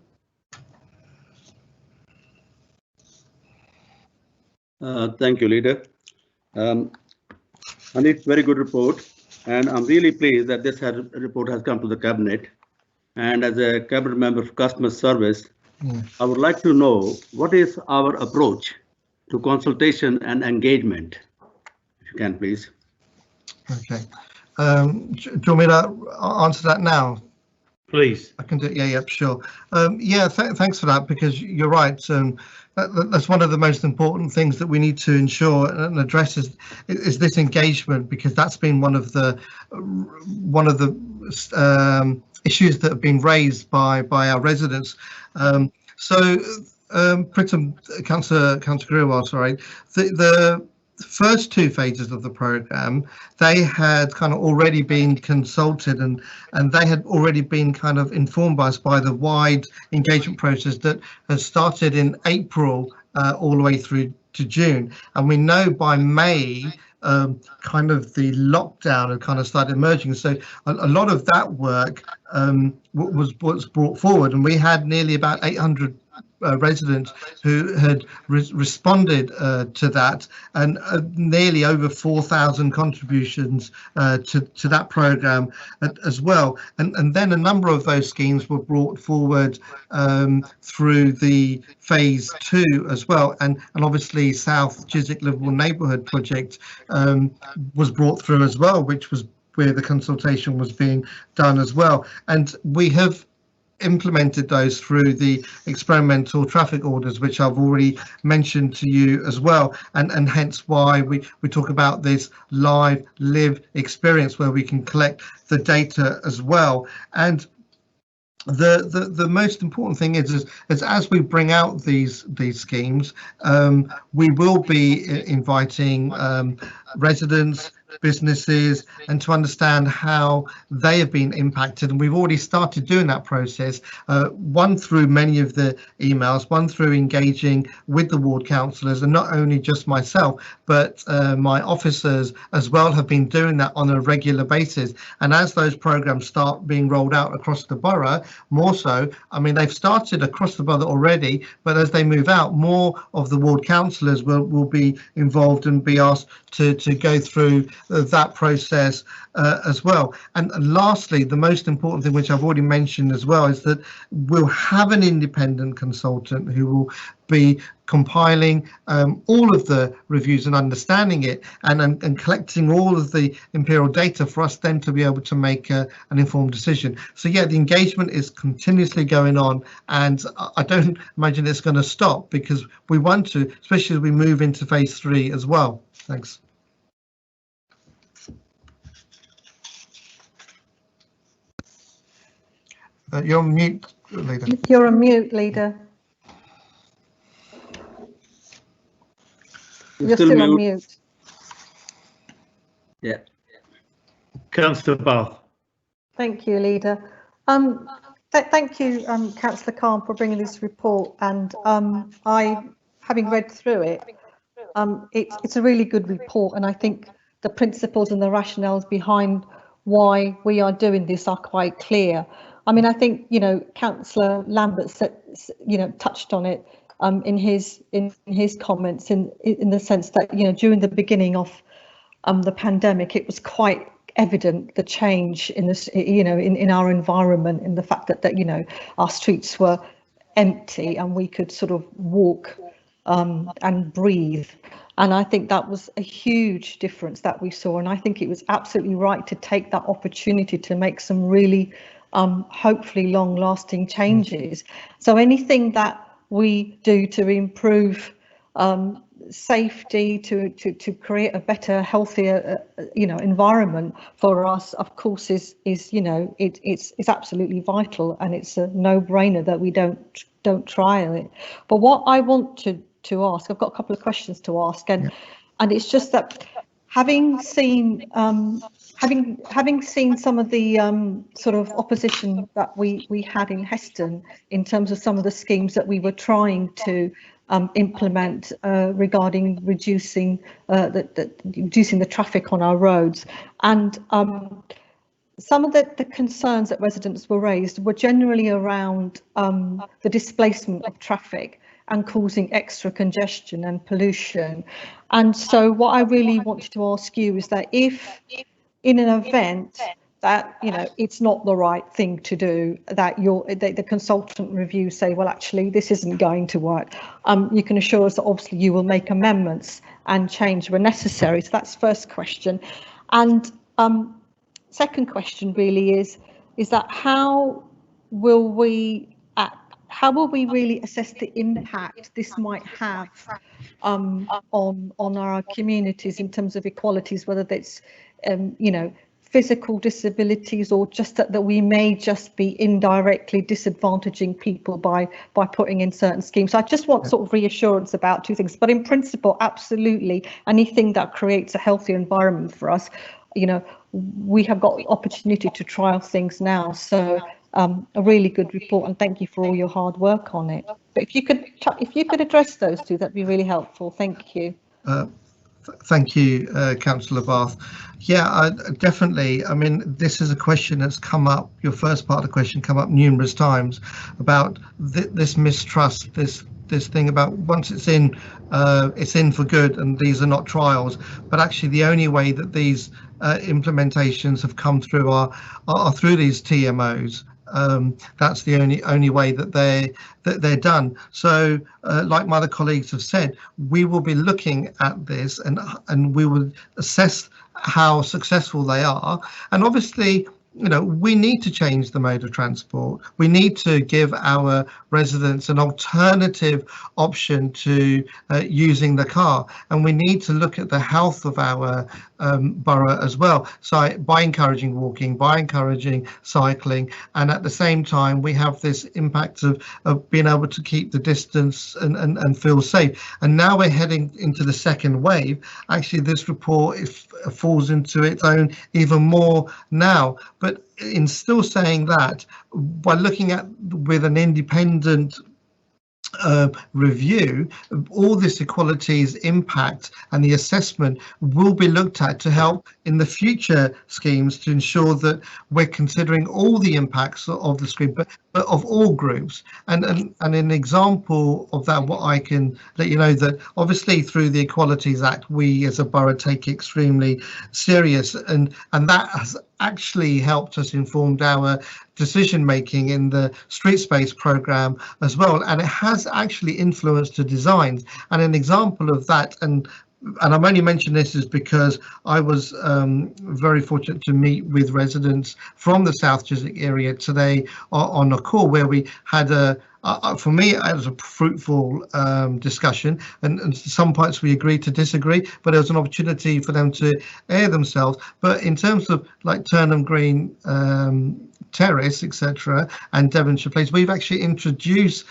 S4: Thank you, Leader. And it's very good report, and I'm really pleased that this report has come to the Cabinet. And as a Cabinet member for customer service, I would like to know what is our approach to consultation and engagement, if you can, please.
S6: Okay. Do you want me to answer that now?
S3: Please.
S6: I can do it. Yeah, sure. Yeah, thanks for that, because you're right. That's one of the most important things that we need to ensure and address is this engagement, because that's been one of the issues that have been raised by our residents. Pritam, Councillor Curran, sorry, the first two phases of the programme, they had kind of already been consulted and they had already been kind of informed by us by the wide engagement process that has started in April all the way through to June. And we know by May, kind of the lockdown had kind of started emerging. So a lot of that work was brought forward, and we had nearly about 800 residents who had responded to that, and nearly over 4,000 contributions to that programme as well. And then a number of those schemes were brought forward through the phase 2 as well. And obviously South Chiswick Livable Neighbourhood Project was brought through as well, which was where the consultation was being done as well. And we have implemented those through the experimental traffic orders, which I've already mentioned to you as well, and hence why we talk about this live experience where we can collect the data as well. And the most important thing is as we bring out these schemes, we will be inviting residents, businesses, and to understand how they have been impacted. And we've already started doing that process, one through many of the emails, one through engaging with the ward councillors, and not only just myself, but my officers as well have been doing that on a regular basis. And as those programs start being rolled out across the borough, more so, I mean, they've started across the borough already, but as they move out, more of the ward councillors will be involved and be asked to go through that process as well. And lastly, the most important thing, which I've already mentioned as well, is that we'll have an independent consultant who will be compiling all of the reviews and understanding it and collecting all of the imperial data for us then to be able to make an informed decision. So yeah, the engagement is continuously going on, and I don't imagine it's going to stop, because we want to, especially as we move into phase 3 as well. Thanks. You're on mute, Leader.
S2: You're on mute, Leader. You're still on mute.
S4: Yeah.
S3: Councillor Bath. Thank
S2: you, Leader. Thank you, Councillor Khan, for bringing this report. And having read through it, it's a really good report, and I think the principles and the rationales behind why we are doing this are quite clear. I mean, I think, you know, Councillor Lambert said, you know, touched on it in his comments in the sense that, you know, during the beginning of the pandemic, it was quite evident the change in this, you know, in our environment, in the fact that you know, our streets were empty and we could sort of walk and breathe. And I think that was a huge difference that we saw. And I think it was absolutely right to take that opportunity to make some really hopefully long-lasting changes. So anything that we do to improve safety, to create a better, healthier, you know, environment for us, of course, is you know, it's absolutely vital, and it's a no-brainer that we don't trial it. But what I want to ask, I've got a couple of questions to ask, and And it's just that having seen having seen some of the sort of opposition that we had in Heston in terms of some of the schemes that we were trying to implement regarding reducing the traffic on our roads, and some of the concerns that residents were raised were generally around the displacement of traffic and causing extra congestion and pollution. And so what I really wanted to ask you is that if in an event that, you know, it's not the right thing to do, that the consultant review say, well, actually, this isn't going to work, you can assure us that obviously you will make amendments and change where necessary. So that's first question. And second question really is that how will we really assess the impact this might have on our communities in terms of equalities, whether that's you know, physical disabilities, or just that we may just be indirectly disadvantaging people by putting in certain schemes. So I just want sort of reassurance about two things, but in principle, absolutely, anything that creates a healthier environment for us, you know, we have got the opportunity to trial things now. So a really good report, and thank you for all your hard work on it. But if you could address those two, that'd be really helpful. Thank you.
S6: Thank you, Councillor Bath. Yeah, definitely. I mean, this is a question that's come up, your first part of the question come up numerous times about this mistrust, this thing about once it's in for good, and these are not trials. But actually the only way that these implementations have come through are through these TMOs. That's the only way that they're done. So like my other colleagues have said, we will be looking at this and we will assess how successful they are. And obviously, you know, we need to change the mode of transport. We need to give our residents an alternative option to using the car, and we need to look at the health of our borough as well. So by encouraging walking, by encouraging cycling, and at the same time we have this impact of being able to keep the distance and feel safe. And now we're heading into the second wave. Actually, this report falls into its own even more now. But in still saying that, by looking at with an independent review, all this equalities impact and the assessment will be looked at to help in the future schemes to ensure that we're considering all the impacts of the scheme, but of all groups. And an example of that, what I can let you know, that obviously through the Equalities Act, we as a borough take extremely serious, and that has actually helped us inform our decision making in the street space programme as well, and it has actually influenced the designs. And an example of that, and I'm only mentioning this is because I was very fortunate to meet with residents from the South Chiswick area today on a call where we had for me, it was a fruitful discussion, and some points we agreed to disagree, but there was an opportunity for them to air themselves. But in terms of like Turnham Green Terrace, etc., and Devonshire Place, we've actually introduced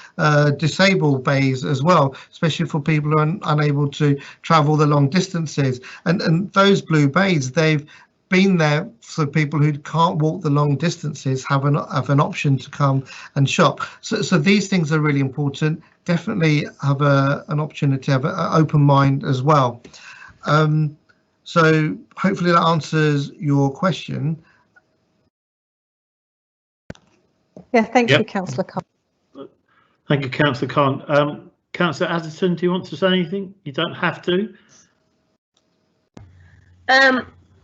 S6: disabled bays as well, especially for people who are unable to travel the long distances. And those blue bays, they've been there so people who can't walk the long distances have an option to come and shop. So these things are really important. Definitely have an opportunity to have an open mind as well. So hopefully that answers your question.
S2: Yeah, thank you, Councillor Khan.
S3: Thank you, Councillor Khan. Councillor Atherton, do you want to say anything? You don't have to.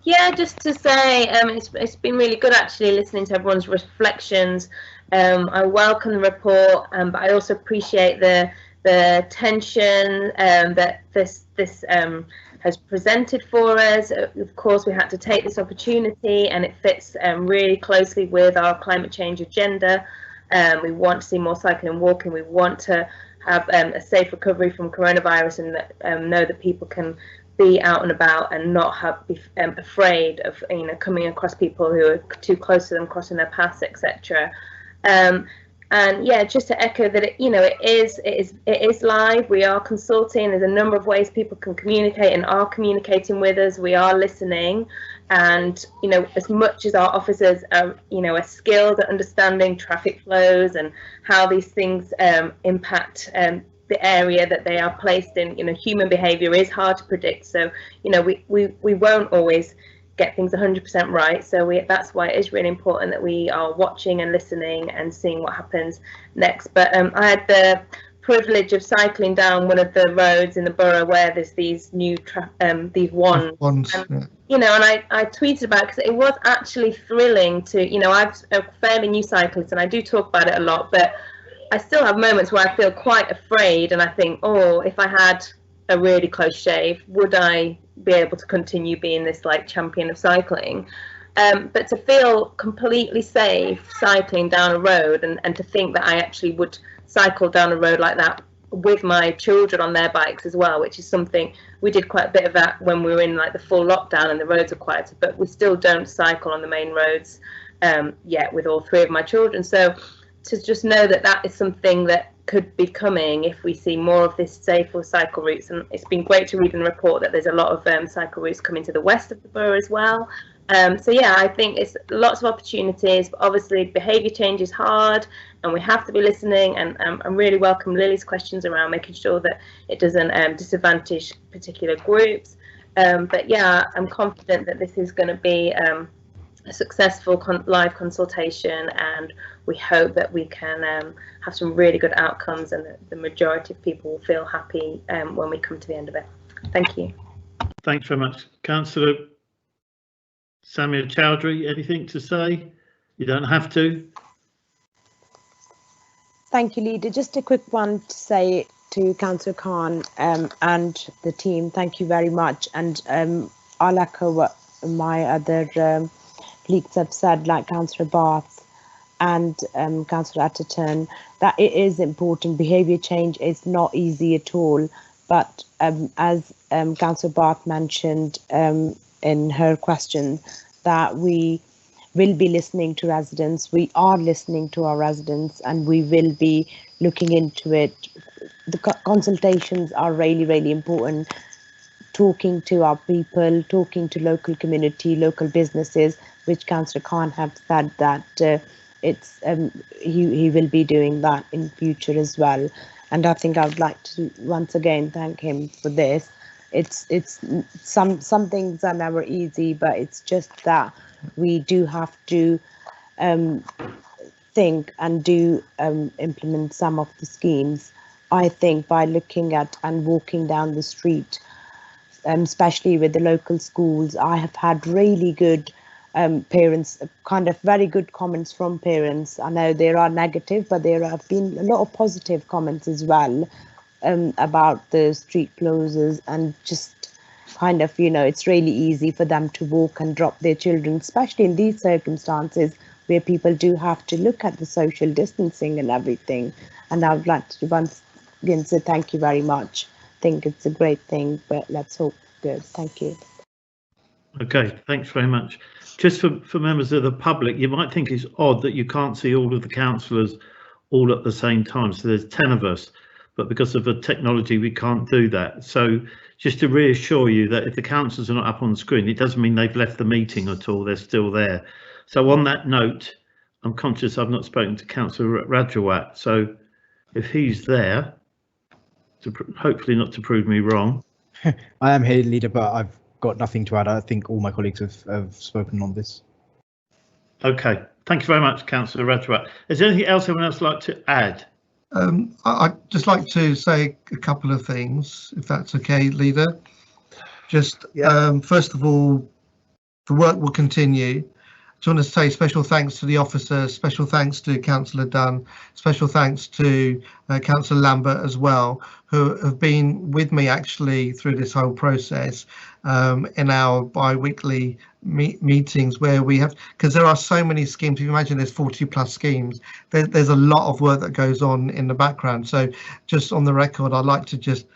S5: Yeah, just to say it's been really good actually listening to everyone's reflections. I welcome the report, but I also appreciate the tension that this has presented for us. Of course, we had to take this opportunity, and it fits really closely with our climate change agenda. We want to see more cycling and walking. We want to have a safe recovery from coronavirus, and know that people can be out and about and not be afraid of coming across people who are too close to them, crossing their paths, etc. And yeah, just to echo that, it is live. We are consulting. There's a number of ways people can communicate and are communicating with us. We are listening, and as much as our officers are skilled at understanding traffic flows and how these things impact the area that they are placed in, human behavior is hard to predict. So we won't always get things 100% right. So that's why it is really important that we are watching and listening and seeing what happens next. But I had the privilege of cycling down one of the roads in the borough where there's these new these wands. And, and I tweeted about it because it was actually thrilling to, I'm a fairly new cyclist and I do talk about it a lot, but I still have moments where I feel quite afraid and I think, oh, if I had a really close shave, would I be able to continue being this champion of cycling? But to feel completely safe cycling down a road and to think that I actually would cycle down a road like that with my children on their bikes as well, which is something we did quite a bit of that when we were in the full lockdown and the roads are quieter, but we still don't cycle on the main roads yet with all three of my children. So to just know that that is something that could be coming if we see more of this safer cycle routes. And it's been great to read in the report that there's a lot of cycle routes coming to the west of the borough as well. So yeah, I think it's lots of opportunities, but obviously behaviour change is hard and we have to be listening, and I really welcome Lily's questions around making sure that it doesn't disadvantage particular groups. But yeah, I'm confident that this is going to be a successful live consultation, and we hope that we can have some really good outcomes and that the majority of people will feel happy when we come to the end of it. Thank you.
S3: Thanks very much. Councillor Samuel Chowdhury, anything to say? You don't have to.
S11: Thank you, Leader. Just a quick one to say to Councillor Khan and the team, thank you very much. And I'll echo what my other colleagues have said, like Councillor Barth and Councillor Atherton, that it is important. Behaviour change is not easy at all. But as Councillor Barth mentioned in her question, that we will be listening to residents. We are listening to our residents and we will be looking into it. The consultations are really, really important. Talking to our people, talking to local community, local businesses, which Councillor Khan have said that he will be doing that in future as well. And I think I would like to once again thank him for this. It's some things are never easy, but it's just that we do have to think and do implement some of the schemes. I think by looking at and walking down the street, especially with the local schools, I have had really good parents, kind of very good comments from parents. I know there are negative, but there have been a lot of positive comments as well about the street closures, and just kind of, it's really easy for them to walk and drop their children, especially in these circumstances where people do have to look at the social distancing and everything. And I would like to once again say thank you very much. I think it's a great thing, but let's hope good. Thank you.
S3: Okay, thanks very much. Just for members of the public, you might think it's odd that you can't see all of the councillors all at the same time. So there's 10 of us, but because of the technology, we can't do that. So just to reassure you that if the councillors are not up on the screen, it doesn't mean they've left the meeting at all. They're still there. So on that note, I'm conscious I've not spoken to Councillor Rajawat. So if he's there, hopefully not to prove me wrong.
S9: I am here, Leader, but I've got nothing to add. I think all my colleagues have spoken on this.
S3: Okay, thank you very much, Councillor Rajawat. Is there anything else anyone else like to add?
S6: I'd just like to say a couple of things, if that's okay, Leader. Just first of all, the work will continue. I just want to say special thanks to the officers, special thanks to Councillor Dunn, special thanks to Councillor Lambert as well, who have been with me actually through this whole process in our bi-weekly meetings, where we have, because there are so many schemes. If you imagine there's 40 plus schemes, there's a lot of work that goes on in the background. So just on the record, I'd like to just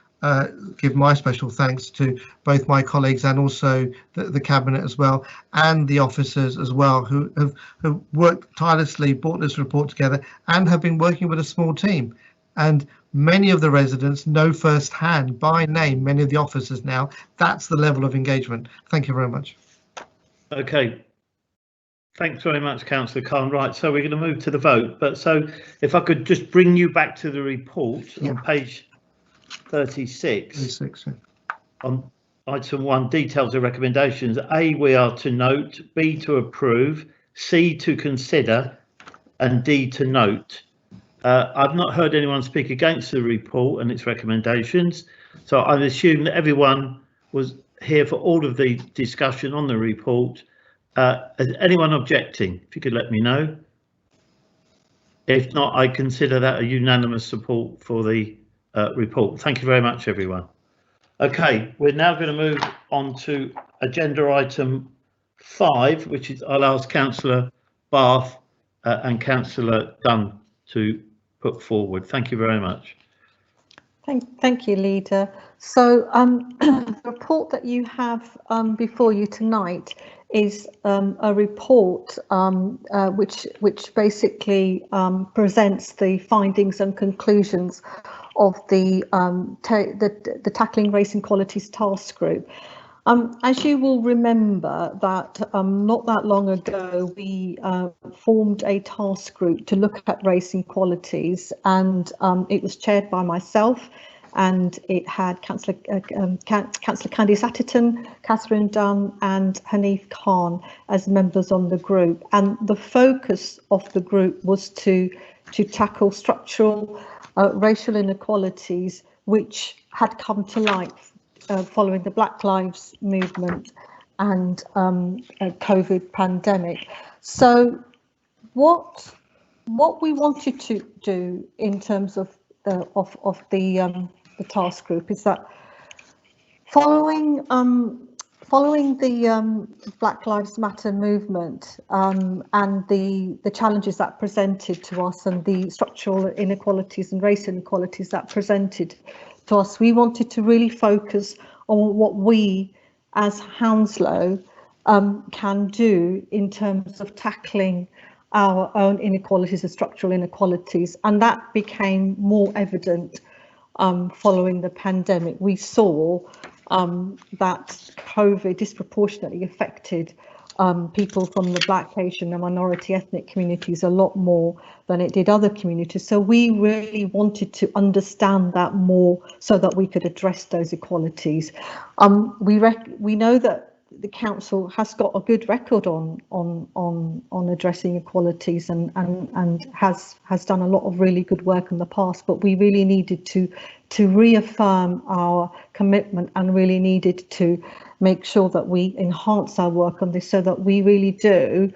S6: give my special thanks to both my colleagues and also the Cabinet as well, and the officers as well, who have worked tirelessly, brought this report together, and have been working with a small team. And many of the residents know firsthand, by name, many of the officers now. That's the level of engagement. Thank you very much.
S3: Okay. Thanks very much, Councillor Khan. Right, so we're going to move to the vote. But so if I could just bring you back to the report on page 36. On item 1, details of recommendations. A, we are to note. B, to approve. C, to consider. And D, to note. I've not heard anyone speak against the report and its recommendations, so I assume that everyone was here for all of the discussion on the report. Is anyone objecting? If you could let me know. If not, I consider that a unanimous support for the report. Thank you very much, everyone. Okay, we're now going to move on to agenda item 5, which is I'll ask Councillor Bath and Councillor Dunn to put forward. Thank you very much.
S2: Thank you, Leader. So the report that you have before you tonight is a report which basically presents the findings and conclusions of the Tackling Race Inequalities Task Group. As you will remember that not that long ago we formed a task group to look at race inequalities, and it was chaired by myself, and it had Councillor Candice Atherton, Catherine Dunn and Hanif Khan as members on the group. And the focus of the group was to tackle structural racial inequalities which had come to light following the Black Lives Movement and COVID pandemic. So what we wanted to do in terms of the task group is that following the Black Lives Matter movement and the challenges that presented to us, and the structural inequalities and race inequalities that presented to us, we wanted to really focus on what we as Hounslow can do in terms of tackling our own inequalities and structural inequalities, and that became more evident following the pandemic. We saw that COVID disproportionately affected people from the Black, Asian and minority ethnic communities a lot more than it did other communities. So we really wanted to understand that more so that we could address those equalities. We know that the council has got a good record on addressing equalities and has done a lot of really good work in the past, but we really needed to reaffirm our commitment and really needed to make sure that we enhance our work on this so that we really do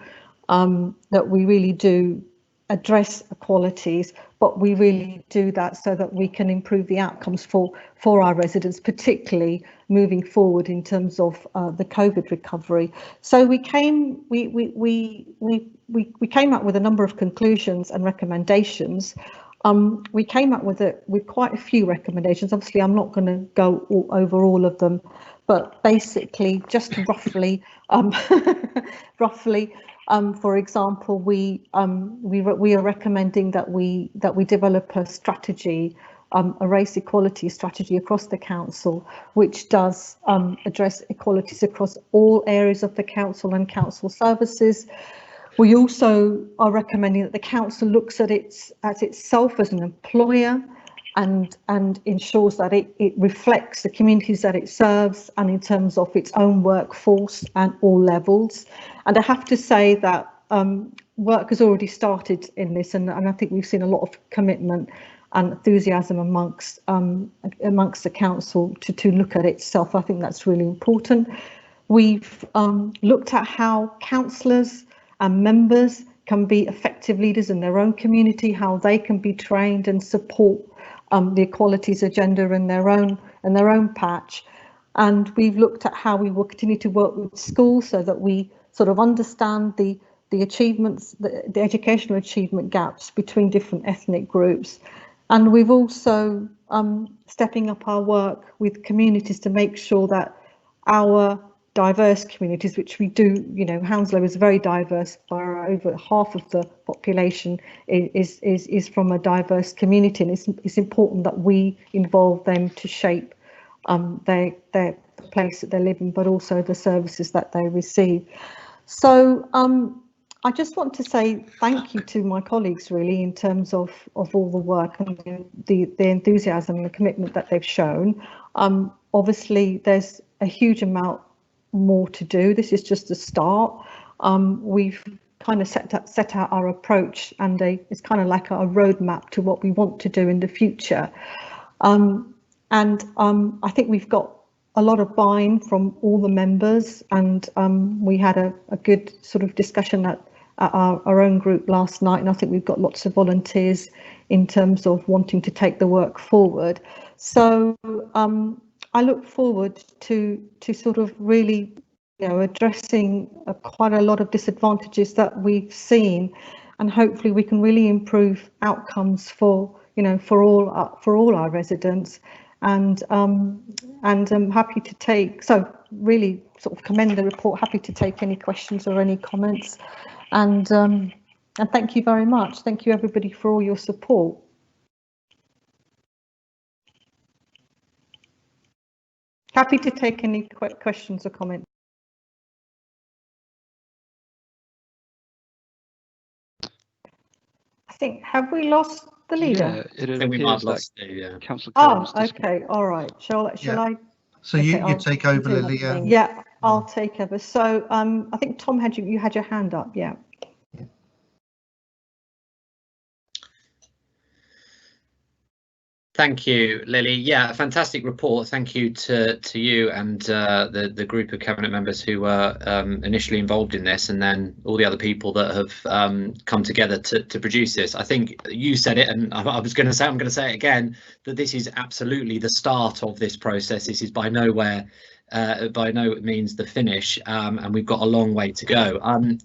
S2: address equalities, but we really do that so that we can improve the outcomes for our residents, particularly moving forward in terms of the COVID recovery. So we came up with a number of conclusions and recommendations. We came up with quite a few recommendations. Obviously, I'm not going to go over all of them, but basically, just roughly, for example, we are recommending that we develop a strategy, a race equality strategy across the council, which does address equalities across all areas of the council and council services. We also are recommending that the council looks at itself as an employer and ensures that it reflects the communities that it serves and in terms of its own workforce at all levels. And I have to say that work has already started in this, and I think we've seen a lot of commitment and enthusiasm amongst the council to look at itself. I think that's really important. We've looked at how councillors and members can be effective leaders in their own community, how they can be trained and support the equalities agenda in their own patch. And we've looked at how we will continue to work with schools so that we sort of understand the achievements, the educational achievement gaps between different ethnic groups. And we've also stepping up our work with communities to make sure that our diverse communities, which we do, Hounslow is a very diverse borough. Over half of the population is from a diverse community, and it's important that we involve them to shape their place that they live in, but also the services that they receive. So I just want to say thank you to my colleagues, really, in terms of all the work and the enthusiasm and the commitment that they've shown. Obviously, there's a huge amount more to do. This is just a start. We've kind of set out our approach, and it's kind of like a roadmap to what we want to do in the future. I think we've got a lot of buy-in from all the members, and we had a good sort of discussion at our own group last night, and I think we've got lots of volunteers in terms of wanting to take the work forward. So I look forward to sort of really, addressing quite a lot of disadvantages that we've seen, and hopefully we can really improve outcomes for all our residents. And I'm happy to take, so really sort of commend the report, happy to take any questions or any comments, and thank you very much. Thank you everybody for all your support. Happy to take any questions or comments. I think, have we lost the leader?
S10: Yeah, it
S8: think we might have
S10: appears
S8: lost
S10: like
S8: the,
S10: Councillor
S2: Oh, okay, all right. Shall I?
S6: So
S2: Okay,
S6: you take over, Lily.
S2: Yeah, I'll take over. So I think Tom you had your hand up. Yeah.
S8: Thank you, Lily. Yeah, a fantastic report. Thank you to you and the group of cabinet members who were initially involved in this, and then all the other people that have come together to produce this. I think you said it, and I was going to say, I'm going to say it again, that this is absolutely the start of this process. This is by no means the finish, and we've got a long way to go.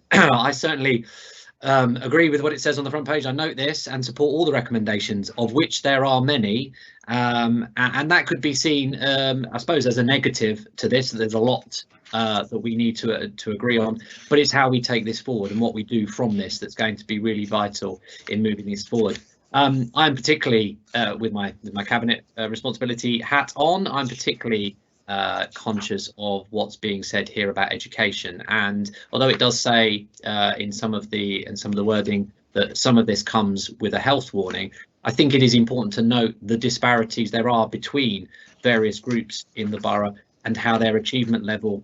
S8: I certainly agree with what it says on the front page. I note this and support all the recommendations, of which there are many, and that could be seen, I suppose, as a negative to this. There's a lot that we need to agree on, but it's how we take this forward and what we do from this that's going to be really vital in moving this forward. I'm particularly, with my cabinet responsibility hat on, I'm particularly conscious of what's being said here about education, and although it does say in some of the wording that some of this comes with a health warning, I think it is important to note the disparities there are between various groups in the borough and how their achievement level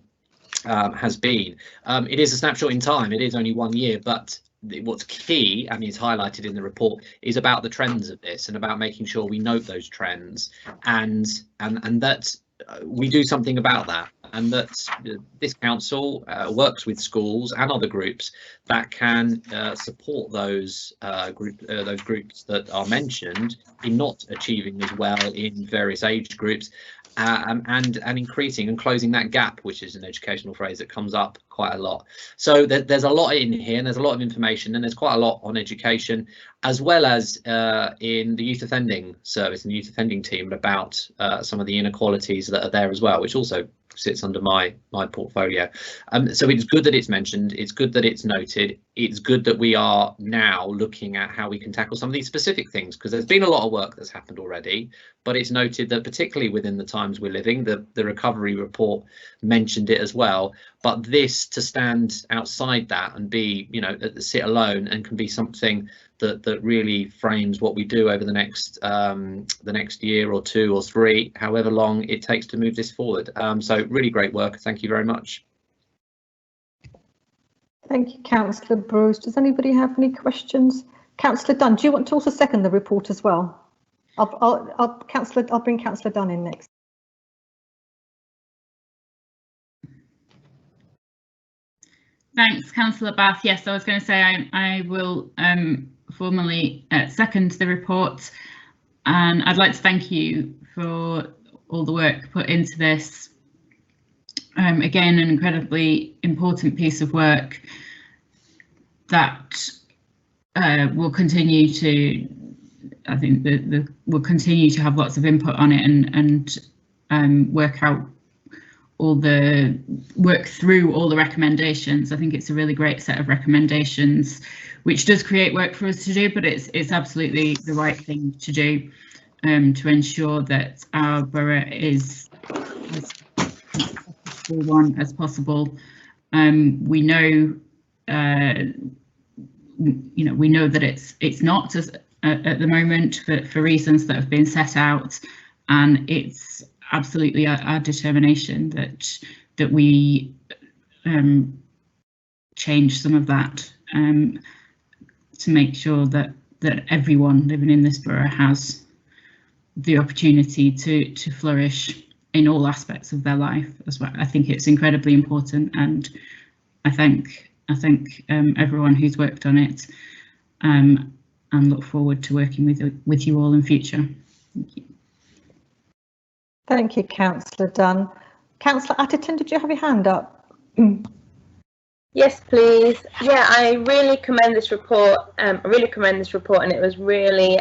S8: has been. It is a snapshot in time. It is only 1 year, but what's key, and is highlighted in the report, is about the trends of this and about making sure we note those trends and that we do something about that, and that this council works with schools and other groups that can support those groups that are mentioned in not achieving as well in various age groups, and increasing and closing that gap, which is an educational phrase that comes up quite a lot. So there's a lot in here, and there's a lot of information, and there's quite a lot on education, as well as in the youth offending service and youth offending team about some of the inequalities that are there as well, which also sits under my portfolio. So it's good that it's mentioned, it's good that it's noted, it's good that we are now looking at how we can tackle some of these specific things, because there's been a lot of work that's happened already, but it's noted that particularly within the times we're living, the recovery report mentioned it as well, but this to stand outside that and be, sit alone and can be something that really frames what we do over the next year or 2 or 3, however long it takes to move this forward. So really great work. Thank you very much.
S2: Thank you, Councillor Bruce. Does anybody have any questions? Councillor Dunn, do you want to also second the report as well? I'll bring Councillor Dunn in next.
S7: Thanks, Councillor Bath. Yes, I was going to say I will formally second the report, and I'd like to thank you for all the work put into this. Again, an incredibly important piece of work that will continue to I think we'll continue to have lots of input on it and work through all the recommendations. I think it's a really great set of recommendations, which does create work for us to do, but it's absolutely the right thing to do to ensure that our borough is as successful one as possible. We know, we know that it's not at the moment for reasons that have been set out, and it's absolutely our determination that we change some of that to make sure that everyone living in this borough has the opportunity to flourish in all aspects of their life as well. I think it's incredibly important, and I thank everyone who's worked on it, and look forward to working with you all in future. Thank you.
S2: Thank you, Councillor Dunn. Councillor Atherton, did you have your hand up?
S5: Yes, please. Yeah, I really commend this report. And it was really,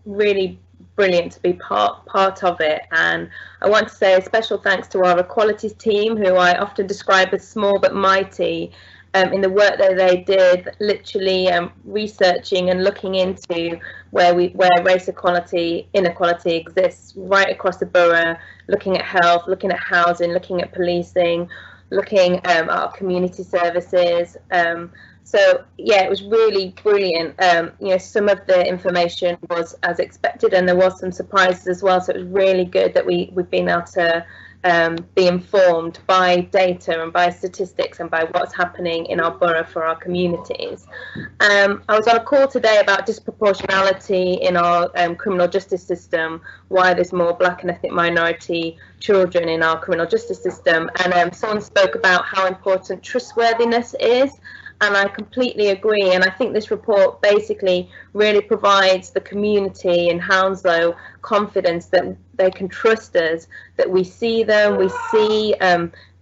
S5: really brilliant to be part of it. And I want to say a special thanks to our equalities team, who I often describe as small but mighty, in the work that they did, literally researching and looking into where race inequality exists right across the borough, looking at health, looking at housing, looking at policing, looking at our community services. So yeah, it was really brilliant. Some of the information was as expected, and there was some surprises as well. So it was really good that we've been able to be informed by data and by statistics and by what's happening in our borough for our communities. I was on a call today about disproportionality in our criminal justice system, why there's more black and ethnic minority children in our criminal justice system, and someone spoke about how important trustworthiness is. And I completely agree, and I think this report basically really provides the community in Hounslow confidence that they can trust us, that we see them, we see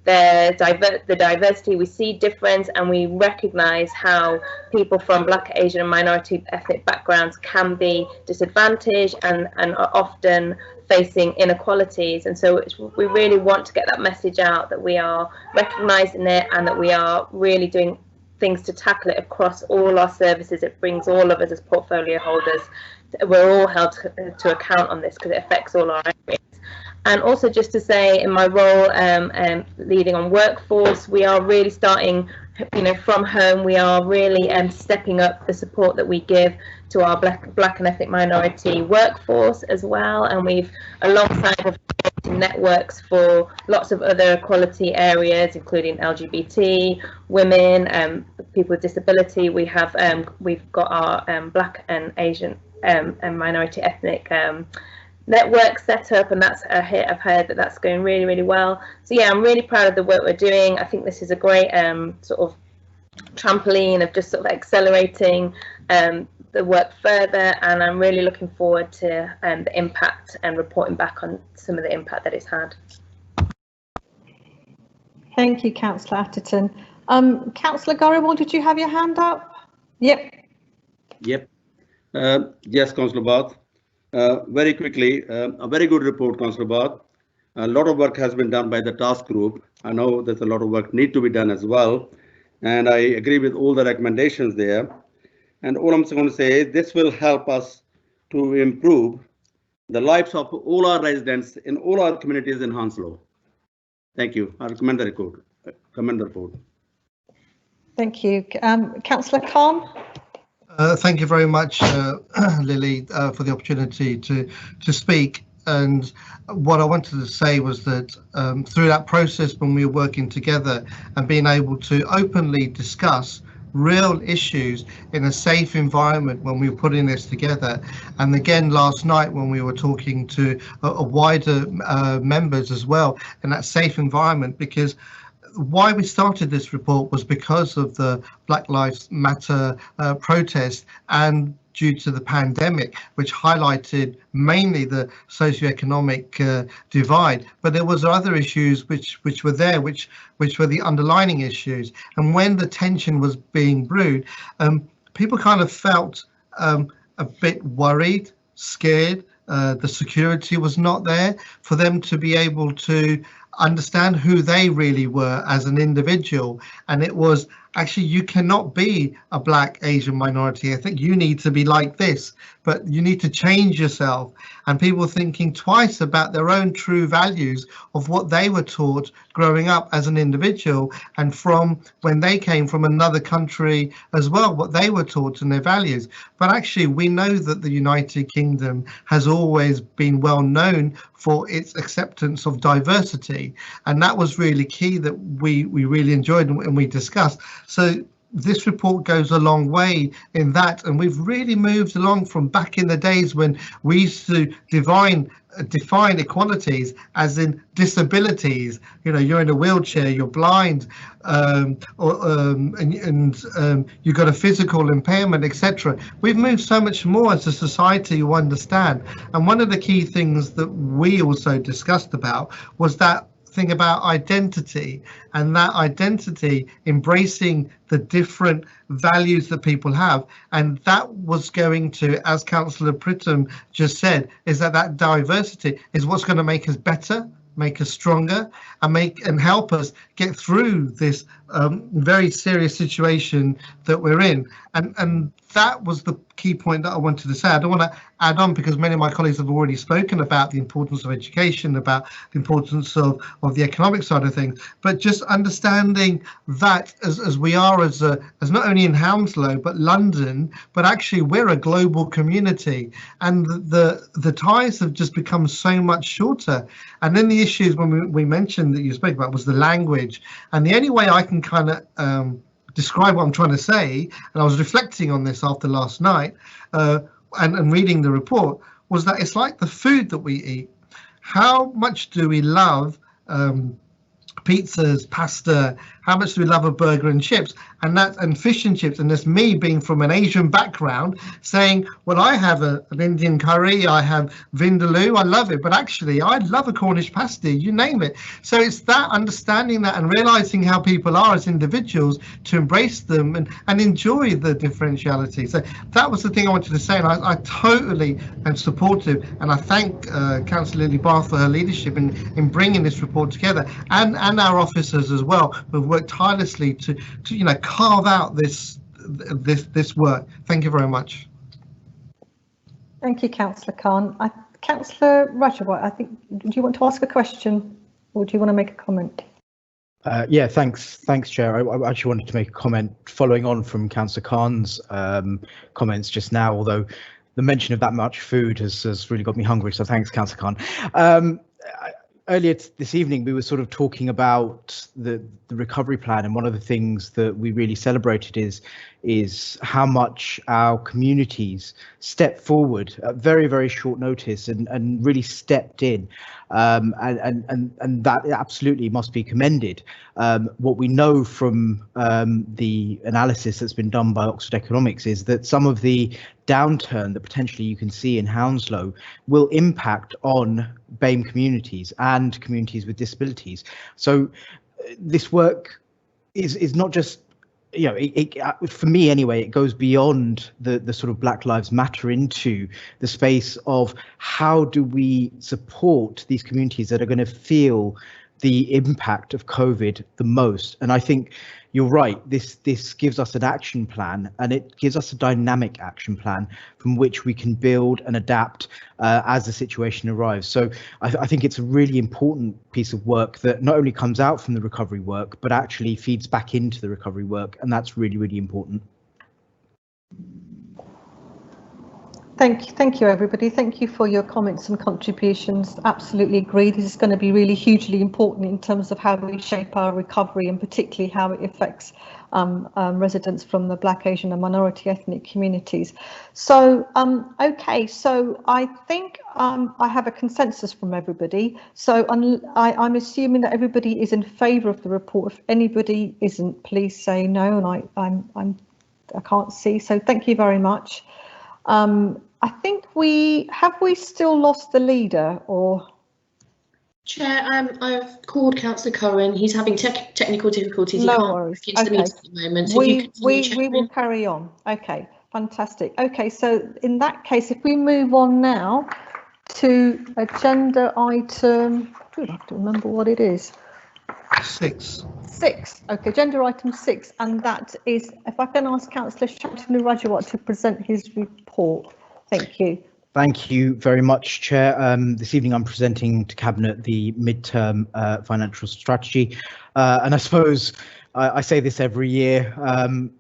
S5: the diversity, we see difference, and we recognise how people from black, Asian and minority ethnic backgrounds can be disadvantaged and are often facing inequalities. And so we really want to get that message out, that we are recognising it and that we are really doing things to tackle it across all our services. It brings all of us as portfolio holders, we're all held to account on this because it affects all our areas. And also just to say, in my role leading on workforce, we are really starting, from home, we are really stepping up the support that we give to our black and ethnic minority workforce as well. And we've, alongside networks for lots of other equality areas, including LGBT, women, people with disability. We've got our black and Asian and minority ethnic network set up, and that's a hit. I've heard that that's going really, really well. So yeah, I'm really proud of the work we're doing. I think this is a great sort of trampoline of just sort of accelerating the work further, and I'm really looking forward to the impact and reporting back on some of the impact that it's had.
S2: Thank you, Councillor Atherton. Councillor Goriwal, did you have your hand up? Yep.
S4: Yes, Councillor Bath. Very quickly, a very good report, Councillor Bath. A lot of work has been done by the task group. I know there's a lot of work need to be done as well, and I agree with all the recommendations there. And all I'm going to say is this will help us to improve the lives of all our residents in all our communities in Hounslow. Thank you. I recommend the report.
S2: Thank you. Councillor Khan.
S6: Thank you very much, Lily, for the opportunity to speak. And what I wanted to say was that through that process, when we were working together and being able to openly discuss real issues in a safe environment when we were putting this together, and again last night when we were talking to a wider members as well in that safe environment, because why we started this report was because of the Black Lives Matter protest and due to the pandemic, which highlighted mainly the socioeconomic divide. But there was other issues which were there, which were the underlining issues. And when the tension was being brewed, people kind of felt a bit worried. scared. The security was not there for them to be able to understand who they really were as an individual. And it was actually, you cannot be a Black Asian minority. I think you need to be like this, but you need to change yourself. And people thinking twice about their own true values of what they were taught growing up as an individual, and from when they came from another country as well, what they were taught and their values. But actually, we know that the United Kingdom has always been well known for its acceptance of diversity, and that was really key that we really enjoyed and we discussed. So this report goes a long way in that, and we've really moved along from back in the days when we used to define equalities as in disabilities. You know, you're in a wheelchair, you're blind, and you've got a physical impairment, etc. We've moved so much more as a society, you understand. And one of the key things that we also discussed about was that thing about identity, and that identity embracing the different values that people have. And that was going to, as Councillor Prittam just said, is that diversity is what's going to make us better, make us stronger, and help us get through this very serious situation that we're in. And that was the key point that I wanted to say. I don't want to add on because many of my colleagues have already spoken about the importance of education, about the importance of the economic side of things, but just understanding that as we are as not only in Hounslow but London, but actually we're a global community, and the ties have just become so much shorter. And then the issues when we mentioned that you spoke about was the language, and the only way I can kind of describe what I'm trying to say, and I was reflecting on this after last night and reading the report, was that it's like the food that we eat. How much do we love pizzas, pasta? How much do we love a burger and chips, and fish and chips? And there's me being from an Asian background saying, well, I have an Indian curry, I have vindaloo, I love it, but actually I love a Cornish pasty, you name it. So it's that understanding that and realizing how people are as individuals, to embrace them and enjoy the differentiality. So that was the thing I wanted to say, and I totally am supportive, and I thank Councillor Lily Bath for her leadership in bringing this report together, and our officers as well, who've worked tirelessly to carve out this work. Thank you very much.
S2: Thank you, Councillor Khan. Councillor Rajawat, I think, do you want to ask a question or do you want to make a comment?
S9: Yeah, thanks, Chair. I actually wanted to make a comment following on from Councillor Khan's comments just now, although the mention of that much food has really got me hungry, so thanks, Councillor Khan. Earlier this evening, we were sort of talking about the recovery plan, and one of the things that we really celebrated is how much our communities stepped forward at very, very short notice and really stepped in, and that absolutely must be commended. What we know from the analysis that's been done by Oxford Economics is that some of the downturn that potentially you can see in Hounslow will impact on BAME communities and communities with disabilities. So this work is not just, you know, for me anyway, it goes beyond the sort of Black Lives Matter into the space of how do we support these communities that are going to feel the impact of COVID the most. And I think you're right, this gives us an action plan, and it gives us a dynamic action plan from which we can build and adapt as the situation arrives. So I think it's a really important piece of work that not only comes out from the recovery work, but actually feeds back into the recovery work, and that's really, really important.
S2: Thank you, everybody. Thank you for your comments and contributions. Absolutely agree. This is going to be really hugely important in terms of how we shape our recovery, and particularly how it affects residents from the Black, Asian and minority ethnic communities. So, OK, so I think I have a consensus from everybody. So I'm assuming that everybody is in favour of the report. If anybody isn't, please say no, and I can't see. So thank you very much. I think we still lost the leader, or?
S12: Chair, I've called Councillor Curran. He's having technical difficulties.
S2: No worries.
S12: He can't get into the meeting at the moment. So
S2: we will carry on. Okay. Fantastic. Okay, so in that case, if we move on now to agenda item, I have to remember what it is.
S6: 6.
S2: 6. Okay, agenda item 6, and that is, if I can ask Councillor Shantanu Rajawat to present his report. Thank you.
S9: Thank you very much, Chair. This evening I'm presenting to Cabinet the mid-term financial strategy, and I suppose I say this every year.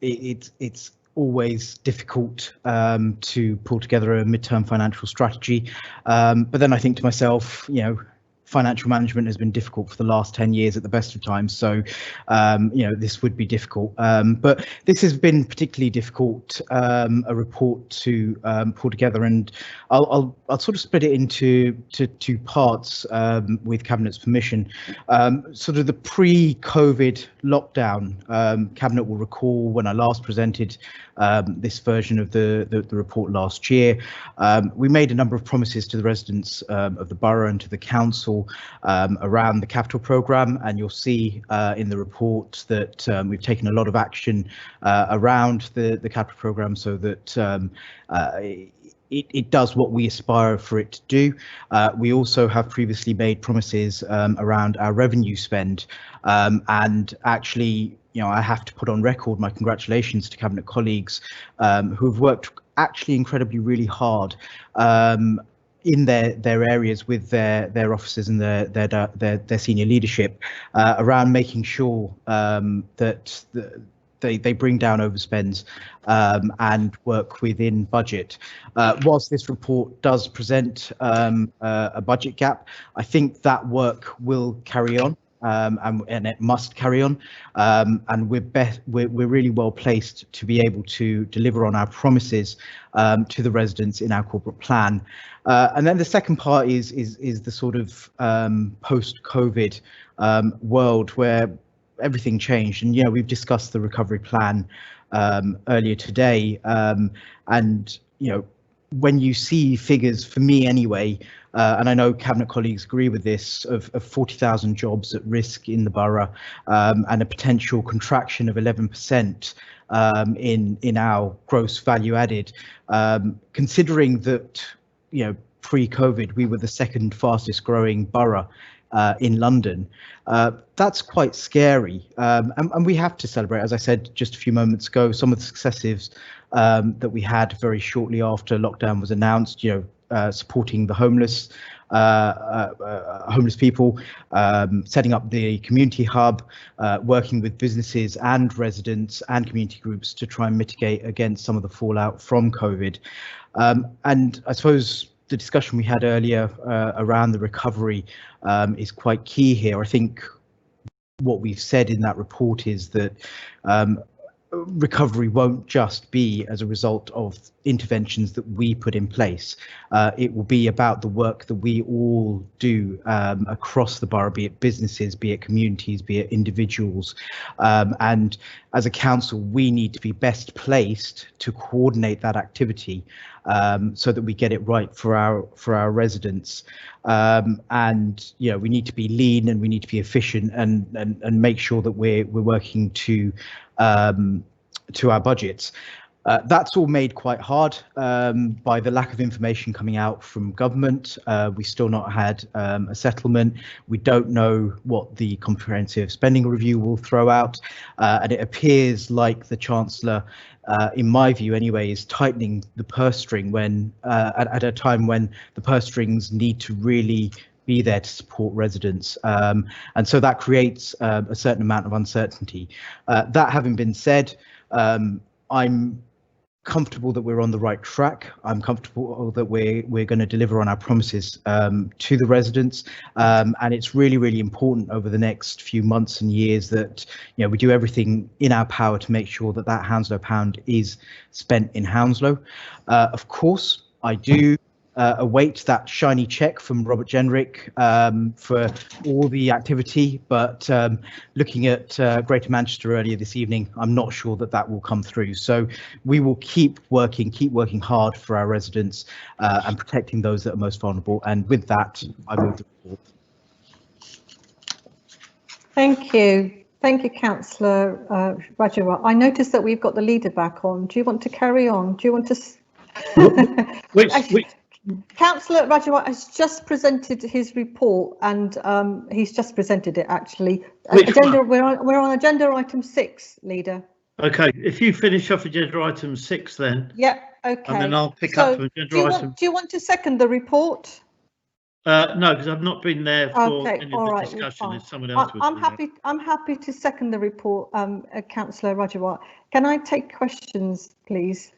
S9: It's always difficult to pull together a mid-term financial strategy, but then I think to myself, you know, financial management has been difficult for the last 10 years at the best of times, so you know, this would be difficult, but this has been particularly difficult, a report to pull together, and I'll sort of split it into two parts with Cabinet's permission. Sort of the pre-COVID lockdown, Cabinet will recall when I last presented this version of the report last year, we made a number of promises to the residents of the borough and to the council around the capital programme, and you'll see in the report that we've taken a lot of action around the capital programme so that it does what we aspire for it to do. We also have previously made promises around our revenue spend, and actually, you know, I have to put on record my congratulations to Cabinet colleagues who have worked actually incredibly really hard in their areas with their officers and their senior leadership around making sure that they bring down overspends and work within budget. Whilst this report does present a budget gap, I think that work will carry on. And it must carry on, and we're really well placed to be able to deliver on our promises to the residents in our corporate plan. And then the second part is the sort of post-COVID world where everything changed, and we've discussed the recovery plan earlier today, and when you see figures, for me anyway, and I know Cabinet colleagues agree with this, of 40,000 jobs at risk in the borough, and a potential contraction of 11% in our gross value added, considering that pre-COVID we were the second fastest growing borough in London, that's quite scary, and we have to celebrate, as I said just a few moments ago, some of the successes that we had very shortly after lockdown was announced, supporting the homeless people, setting up the community hub, working with businesses and residents and community groups to try and mitigate against some of the fallout from COVID. And I suppose the discussion we had earlier around the recovery is quite key here. I think what we've said in that report is that recovery won't just be as a result of interventions that we put in place. It will be about the work that we all do across the borough, be it businesses, be it communities, be it individuals. And as a council, we need to be best placed to coordinate that activity so that we get it right for our residents. And we need to be lean and we need to be efficient and make sure that we're working to our budgets. That's all made quite hard by the lack of information coming out from government. We still not had a settlement. We don't know what the comprehensive spending review will throw out, and it appears like the Chancellor, in my view anyway, is tightening the purse string when at a time when the purse strings need to really be there to support residents, and so that creates a certain amount of uncertainty. That having been said, I'm comfortable that we're on the right track. I'm comfortable that we're going to deliver on our promises to the residents, and it's really important over the next few months and years that we do everything in our power to make sure that that Hounslow pound is spent in Hounslow. Of course, I do await that shiny cheque from Robert Jenrick for all the activity, but looking at Greater Manchester earlier this evening, I'm not sure that will come through. So we will keep working hard for our residents and protecting those that are most vulnerable. And with that, I move the report.
S2: Thank you. Thank you, Councillor Rajawat. I noticed that we've got the leader back on. Do you want to carry on? Do you want to? Councillor Rajawat has just presented his report, and he's just presented it actually. We're on agenda item 6, leader.
S3: Okay, if you finish off agenda item 6, then.
S2: Yeah. Okay.
S3: And then I'll pick up from agenda item.
S2: Do you want to second the report?
S3: No, because I've not been there for any of the discussion. If someone else was.
S2: I'm happy to second the report, Councillor Rajawat. Can I take questions, please?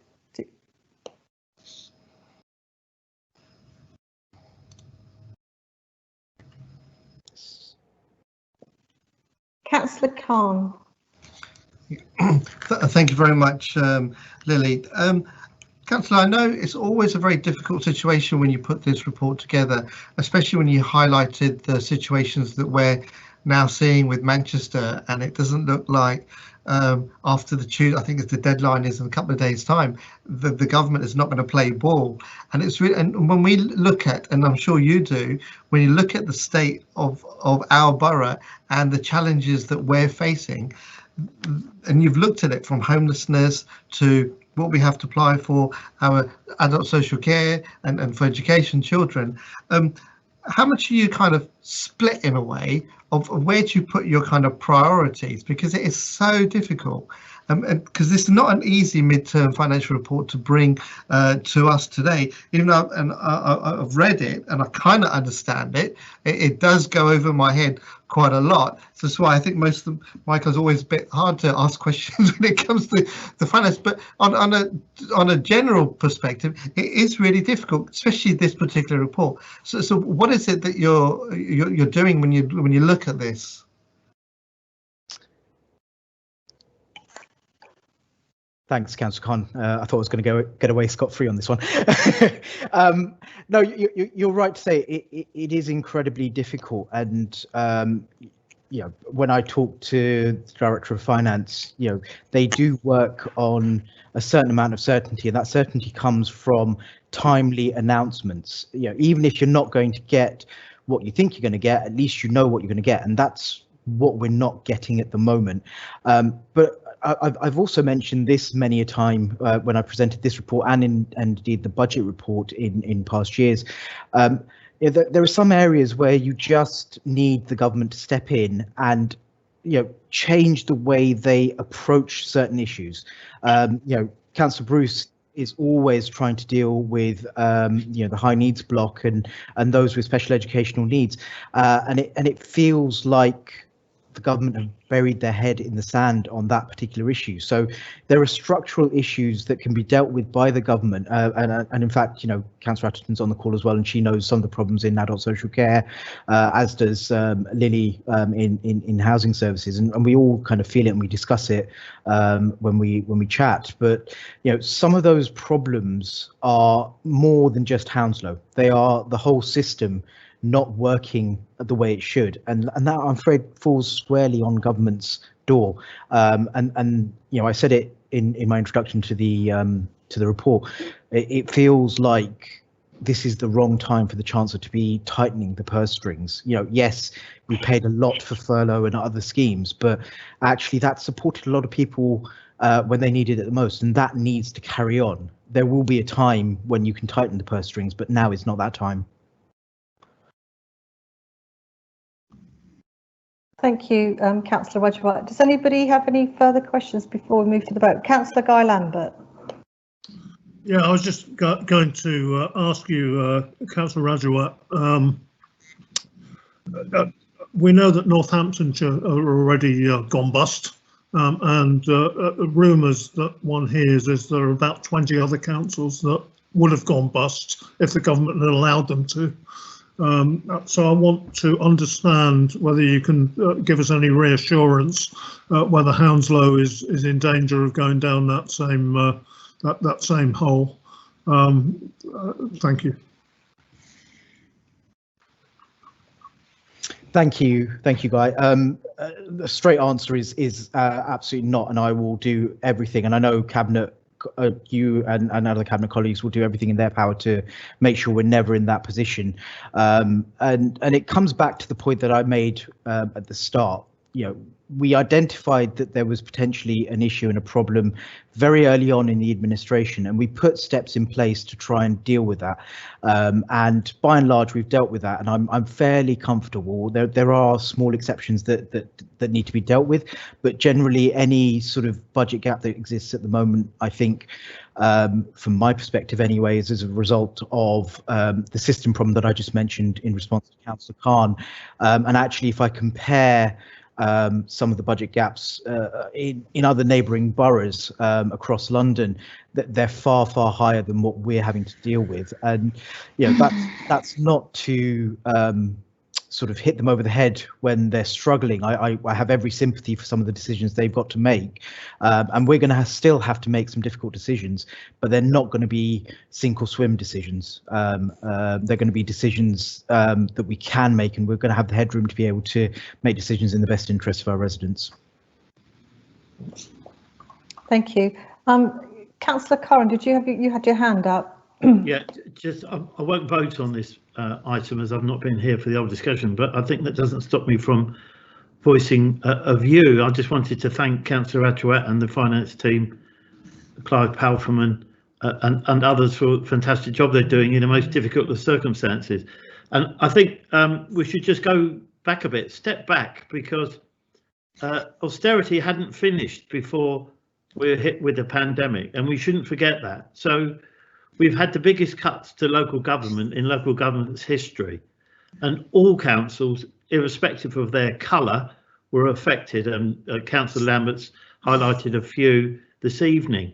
S2: Councillor Khan.
S6: Thank you very much, Lily. Councillor, I know it's always a very difficult situation when you put this report together, especially when you highlighted the situations that we're now seeing with Manchester, and it doesn't look like after the Tuesday, I think the deadline is in a couple of days' time, the government is not going to play ball. And it's really, and when we look at, and I'm sure you do, when you look at the state of our borough and the challenges that we're facing, and you've looked at it from homelessness to what we have to apply for our adult social care and for education children, how much are you kind of split in a way of where do you put your kind of priorities? Because it is so difficult. Because this is not an easy midterm financial report to bring to us today. Even though I've read it and I kind of understand it, it does go over my head quite a lot. So that's why I think most of them, Michael's always a bit hard to ask questions when it comes to the finance. But on a general perspective, it is really difficult, especially this particular report. So what is it that you're doing when you look at this?
S9: Thanks, Councillor Khan. I thought I was going to get away scot-free on this one. No, you're right to say it is incredibly difficult. And, you know, when I talk to the Director of Finance, you know, they do work on a certain amount of certainty, and that certainty comes from timely announcements. You know, even if you're not going to get what you think you're going to get, at least you know what you're going to get. And that's what we're not getting at the moment. But I've also mentioned this many a time when I presented this report and indeed the budget report in past years. There are some areas where you just need the government to step in and, you know, change the way they approach certain issues. You know, Councillor Bruce is always trying to deal with you know, the high needs block and those with special educational needs, and it feels like the government have buried their head in the sand on that particular issue. So there are structural issues that can be dealt with by the government, and in fact, you know, Councillor Atherton's on the call as well, and she knows some of the problems in adult social care, as does Lily in housing services, and we all kind of feel it and we discuss it when we chat. But you know, some of those problems are more than just Hounslow; they are the whole system not working the way it should, and that, I'm afraid, falls squarely on government's door. And you know, I said it in my introduction to the report. It feels like this is the wrong time for the Chancellor to be tightening the purse strings. You know, yes, we paid a lot for furlough and other schemes, but actually that supported a lot of people when they needed it the most, and that needs to carry on. There will be a time when you can tighten the purse strings, but now is not that time.
S2: Thank you, Councillor Rajawat. Does anybody have any further questions before we move to the vote? Councillor Guy Lambert.
S1: Yeah, I was just going to ask you, Councillor Rajawat. We know that Northamptonshire are already gone bust, and rumours that one hears is there are about 20 other councils that would have gone bust if the government had allowed them to. So I want to understand whether you can give us any reassurance whether Hounslow is in danger of going down that same that same hole. Thank you.
S9: Thank you, Guy. The straight answer is absolutely not, and I will do everything. And I know Cabinet, you and other Cabinet colleagues will do everything in their power to make sure we're never in that position. And it comes back to the point that I made at the start. we identified that there was potentially an issue and a problem very early on in the administration, and we put steps in place to try and deal with that. And by and large, we've dealt with that, and I'm fairly comfortable. There are small exceptions that need to be dealt with, but generally any sort of budget gap that exists at the moment, I think, from my perspective anyway, is as a result of the system problem that I just mentioned in response to Councillor Khan. And actually, if I compare some of the budget gaps in other neighbouring boroughs across London, that they're far higher than what we're having to deal with. And that's not to sort of hit them over the head when they're struggling. I have every sympathy for some of the decisions they've got to make, and we're going to still have to make some difficult decisions, but they're not going to be sink or swim decisions. They're going to be decisions that we can make, and we're going to have the headroom to be able to make decisions in the best interest of our residents.
S2: Thank you. Councillor Curran, you had your hand up?
S3: Yeah, just I won't vote on this item as I've not been here for the old discussion, but I think that doesn't stop me from voicing a view. I just wanted to thank Councillor Rajawat and the finance team, Clive Palferman and others for a fantastic job they're doing in the most difficult of circumstances. And I think we should just go back a bit, step back, because austerity hadn't finished before we were hit with the pandemic, and we shouldn't forget that. So we've had the biggest cuts to local government in local government's history, and all councils, irrespective of their colour, were affected, and Councillor Lambert's highlighted a few this evening.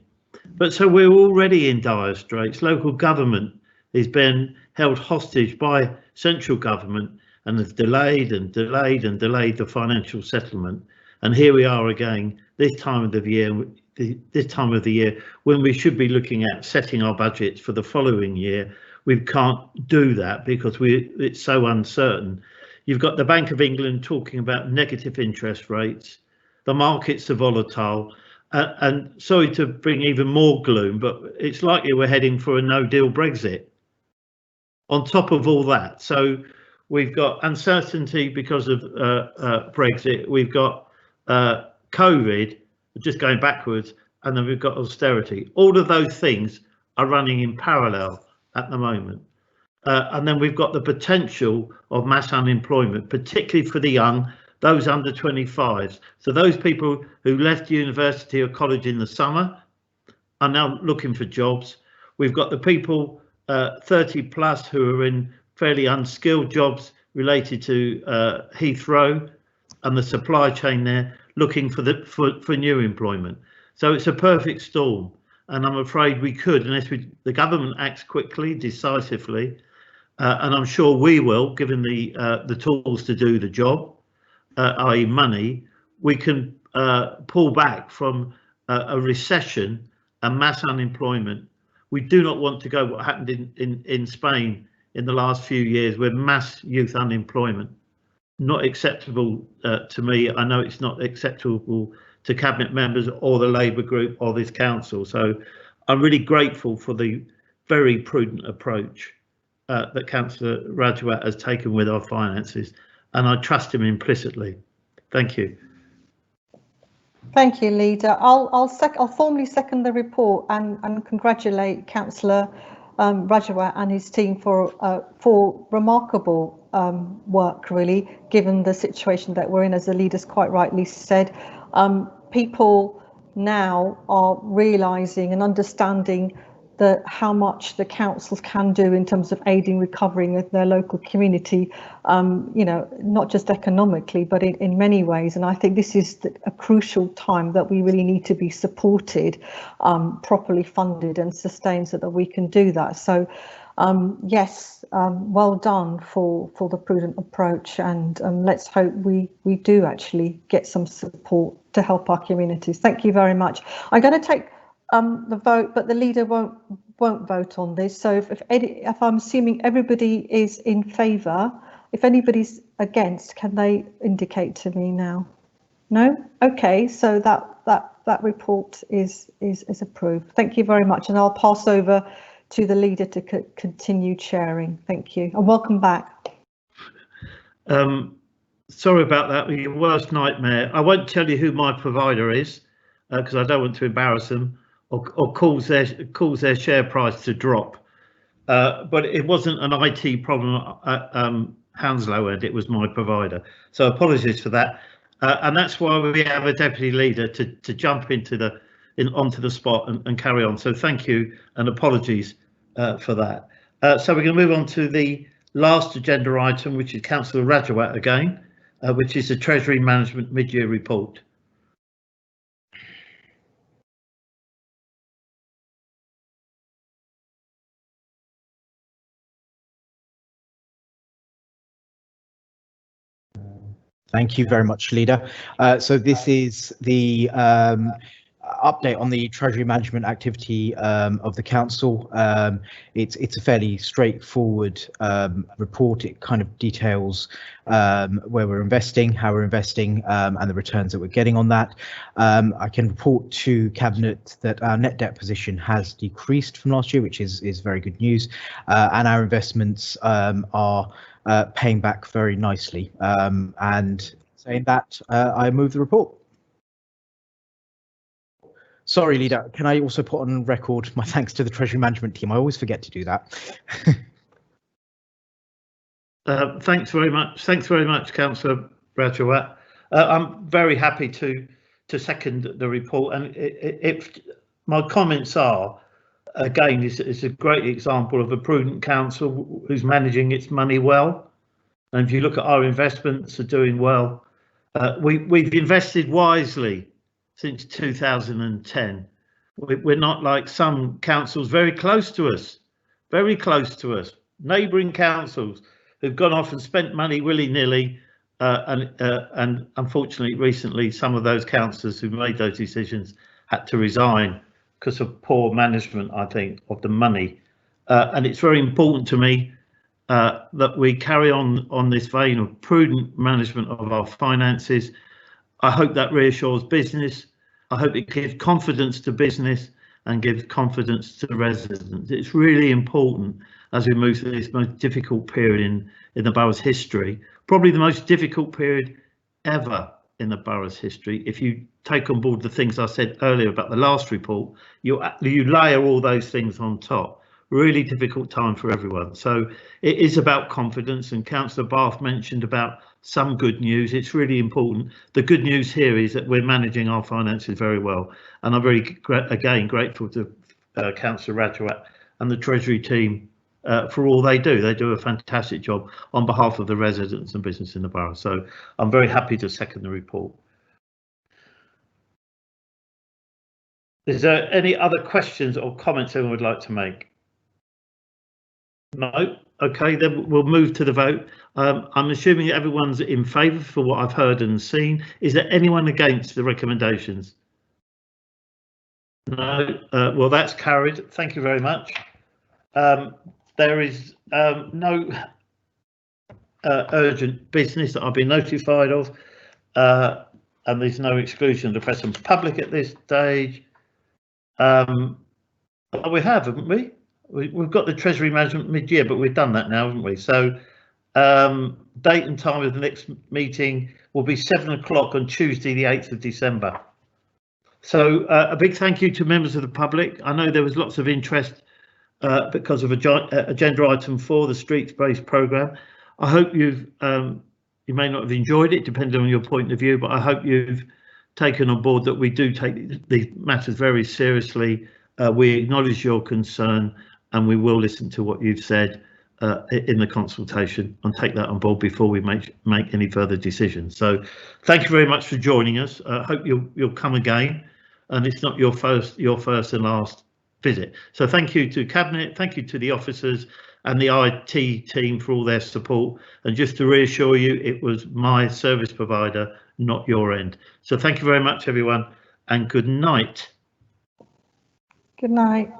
S3: But so we're already in dire straits. Local government is being held hostage by central government and has delayed the financial settlement. And here we are again, this time of the year, when we should be looking at setting our budgets for the following year. We can't do that because it's so uncertain. You've got the Bank of England talking about negative interest rates. The markets are volatile, and sorry to bring even more gloom, but it's likely we're heading for a no-deal Brexit on top of all that. So we've got uncertainty because of Brexit. We've got COVID, just going backwards, and then we've got austerity. All of those things are running in parallel at the moment. And then we've got the potential of mass unemployment, particularly for the young, those under 25s. So those people who left university or college in the summer are now looking for jobs. We've got the people 30 plus who are in fairly unskilled jobs related to Heathrow and the supply chain there, looking for new employment. So it's a perfect storm, and I'm afraid we could, unless the government acts quickly, decisively, and I'm sure we will, given the tools to do the job, i.e. money, we can pull back from a recession and mass unemployment. We do not want to go what happened in Spain in the last few years with mass youth unemployment. Not acceptable to me. I know it's not acceptable to cabinet members or the Labour group or this council. So I'm really grateful for the very prudent approach that Councillor Rajawat has taken with our finances, and I trust him implicitly. Thank you.
S2: Thank you, Leader. I'll formally second the report and congratulate Councillor Rajawat and his team for remarkable work, really, given the situation that we're in. As the leaders quite rightly said, people now are realising and understanding how much the councils can do in terms of aiding recovering their local community, not just economically, but in many ways. And I think this is a crucial time that we really need to be supported, properly funded and sustained, so that we can do that. So yes, well done for the prudent approach, and let's hope we do actually get some support to help our communities. Thank you very much. I'm going to take the vote, but the leader won't vote on this. So if I'm assuming everybody is in favour, if anybody's against, can they indicate to me now? No? Okay, so that report is approved. Thank you very much, and I'll pass over to the leader to continue chairing. Thank you, and welcome back.
S3: sorry about that. Your worst nightmare. I won't tell you who my provider is because I don't want to embarrass them or cause their share price to drop. But it wasn't an IT problem at Hounslow end. It was my provider. So apologies for that. And that's why we have a deputy leader to jump onto the spot and carry on. So thank you and apologies for that. So we're going to move on to the last agenda item, which is Councillor Rajawat again, which is the Treasury Management Mid-Year Report.
S9: Thank you very much, Leader. So this is the update on the Treasury management activity of the Council. It's a fairly straightforward report. It kind of details where we're investing, how we're investing, and the returns that we're getting on that. I can report to Cabinet that our net debt position has decreased from last year, which is very good news, and our investments are paying back very nicely. And saying that, I move the report. Sorry, Leader, can I also put on record my thanks to the Treasury Management team? I always forget to do that.
S3: Thanks very much. Thanks very much, Councillor Rajawat. I'm very happy to second the report, and if my comments are, again, it's a great example of a prudent council who's managing its money well. And if you look at our investments, are doing well. We've invested wisely since 2010. We're not like some councils very close to us, neighbouring councils who've gone off and spent money willy-nilly, and unfortunately recently some of those councillors who made those decisions had to resign because of poor management, I think, of the money. And it's very important to me that we carry on this vein of prudent management of our finances. I hope that reassures business. I hope it gives confidence to business and gives confidence to residents. It's really important as we move through this most difficult period in the borough's history, probably the most difficult period ever in the borough's history. If you take on board the things I said earlier about the last report, you layer all those things on top. Really difficult time for everyone. So it is about confidence, and Councillor Bath mentioned about some good news. It's really important. The good news here is that we're managing our finances very well, and I'm very again grateful to Councillor Rajawat and the Treasury team for all they do. They do a fantastic job on behalf of the residents and business in the borough. So I'm very happy to second the report. Is there any other questions or comments anyone would like to make? No. Okay, then we'll move to the vote. I'm assuming everyone's in favour for what I've heard and seen. Is there anyone against the recommendations? No. Well, that's carried. Thank you very much. There is no urgent business that I've been notified of, and there's no exclusion of the press and public at this stage. We have, haven't we? We've got the Treasury Management mid-year, but we've done that now, haven't we? So date and time of the next meeting will be 7 o'clock on Tuesday, the 8th of December. So a big thank you to members of the public. I know there was lots of interest because of agenda item 4, the streets-based programme. I hope you may not have enjoyed it, depending on your point of view, but I hope you've taken on board that we do take these matters very seriously. We acknowledge your concern, and we will listen to what you've said in the consultation and take that on board before we make any further decisions. So thank you very much for joining us. I hope you'll come again, and it's not your first and last visit. So thank you to Cabinet, thank you to the officers and the IT team for all their support, and just to reassure you, it was my service provider, not your end. So thank you very much, everyone, and good night.
S2: Good night.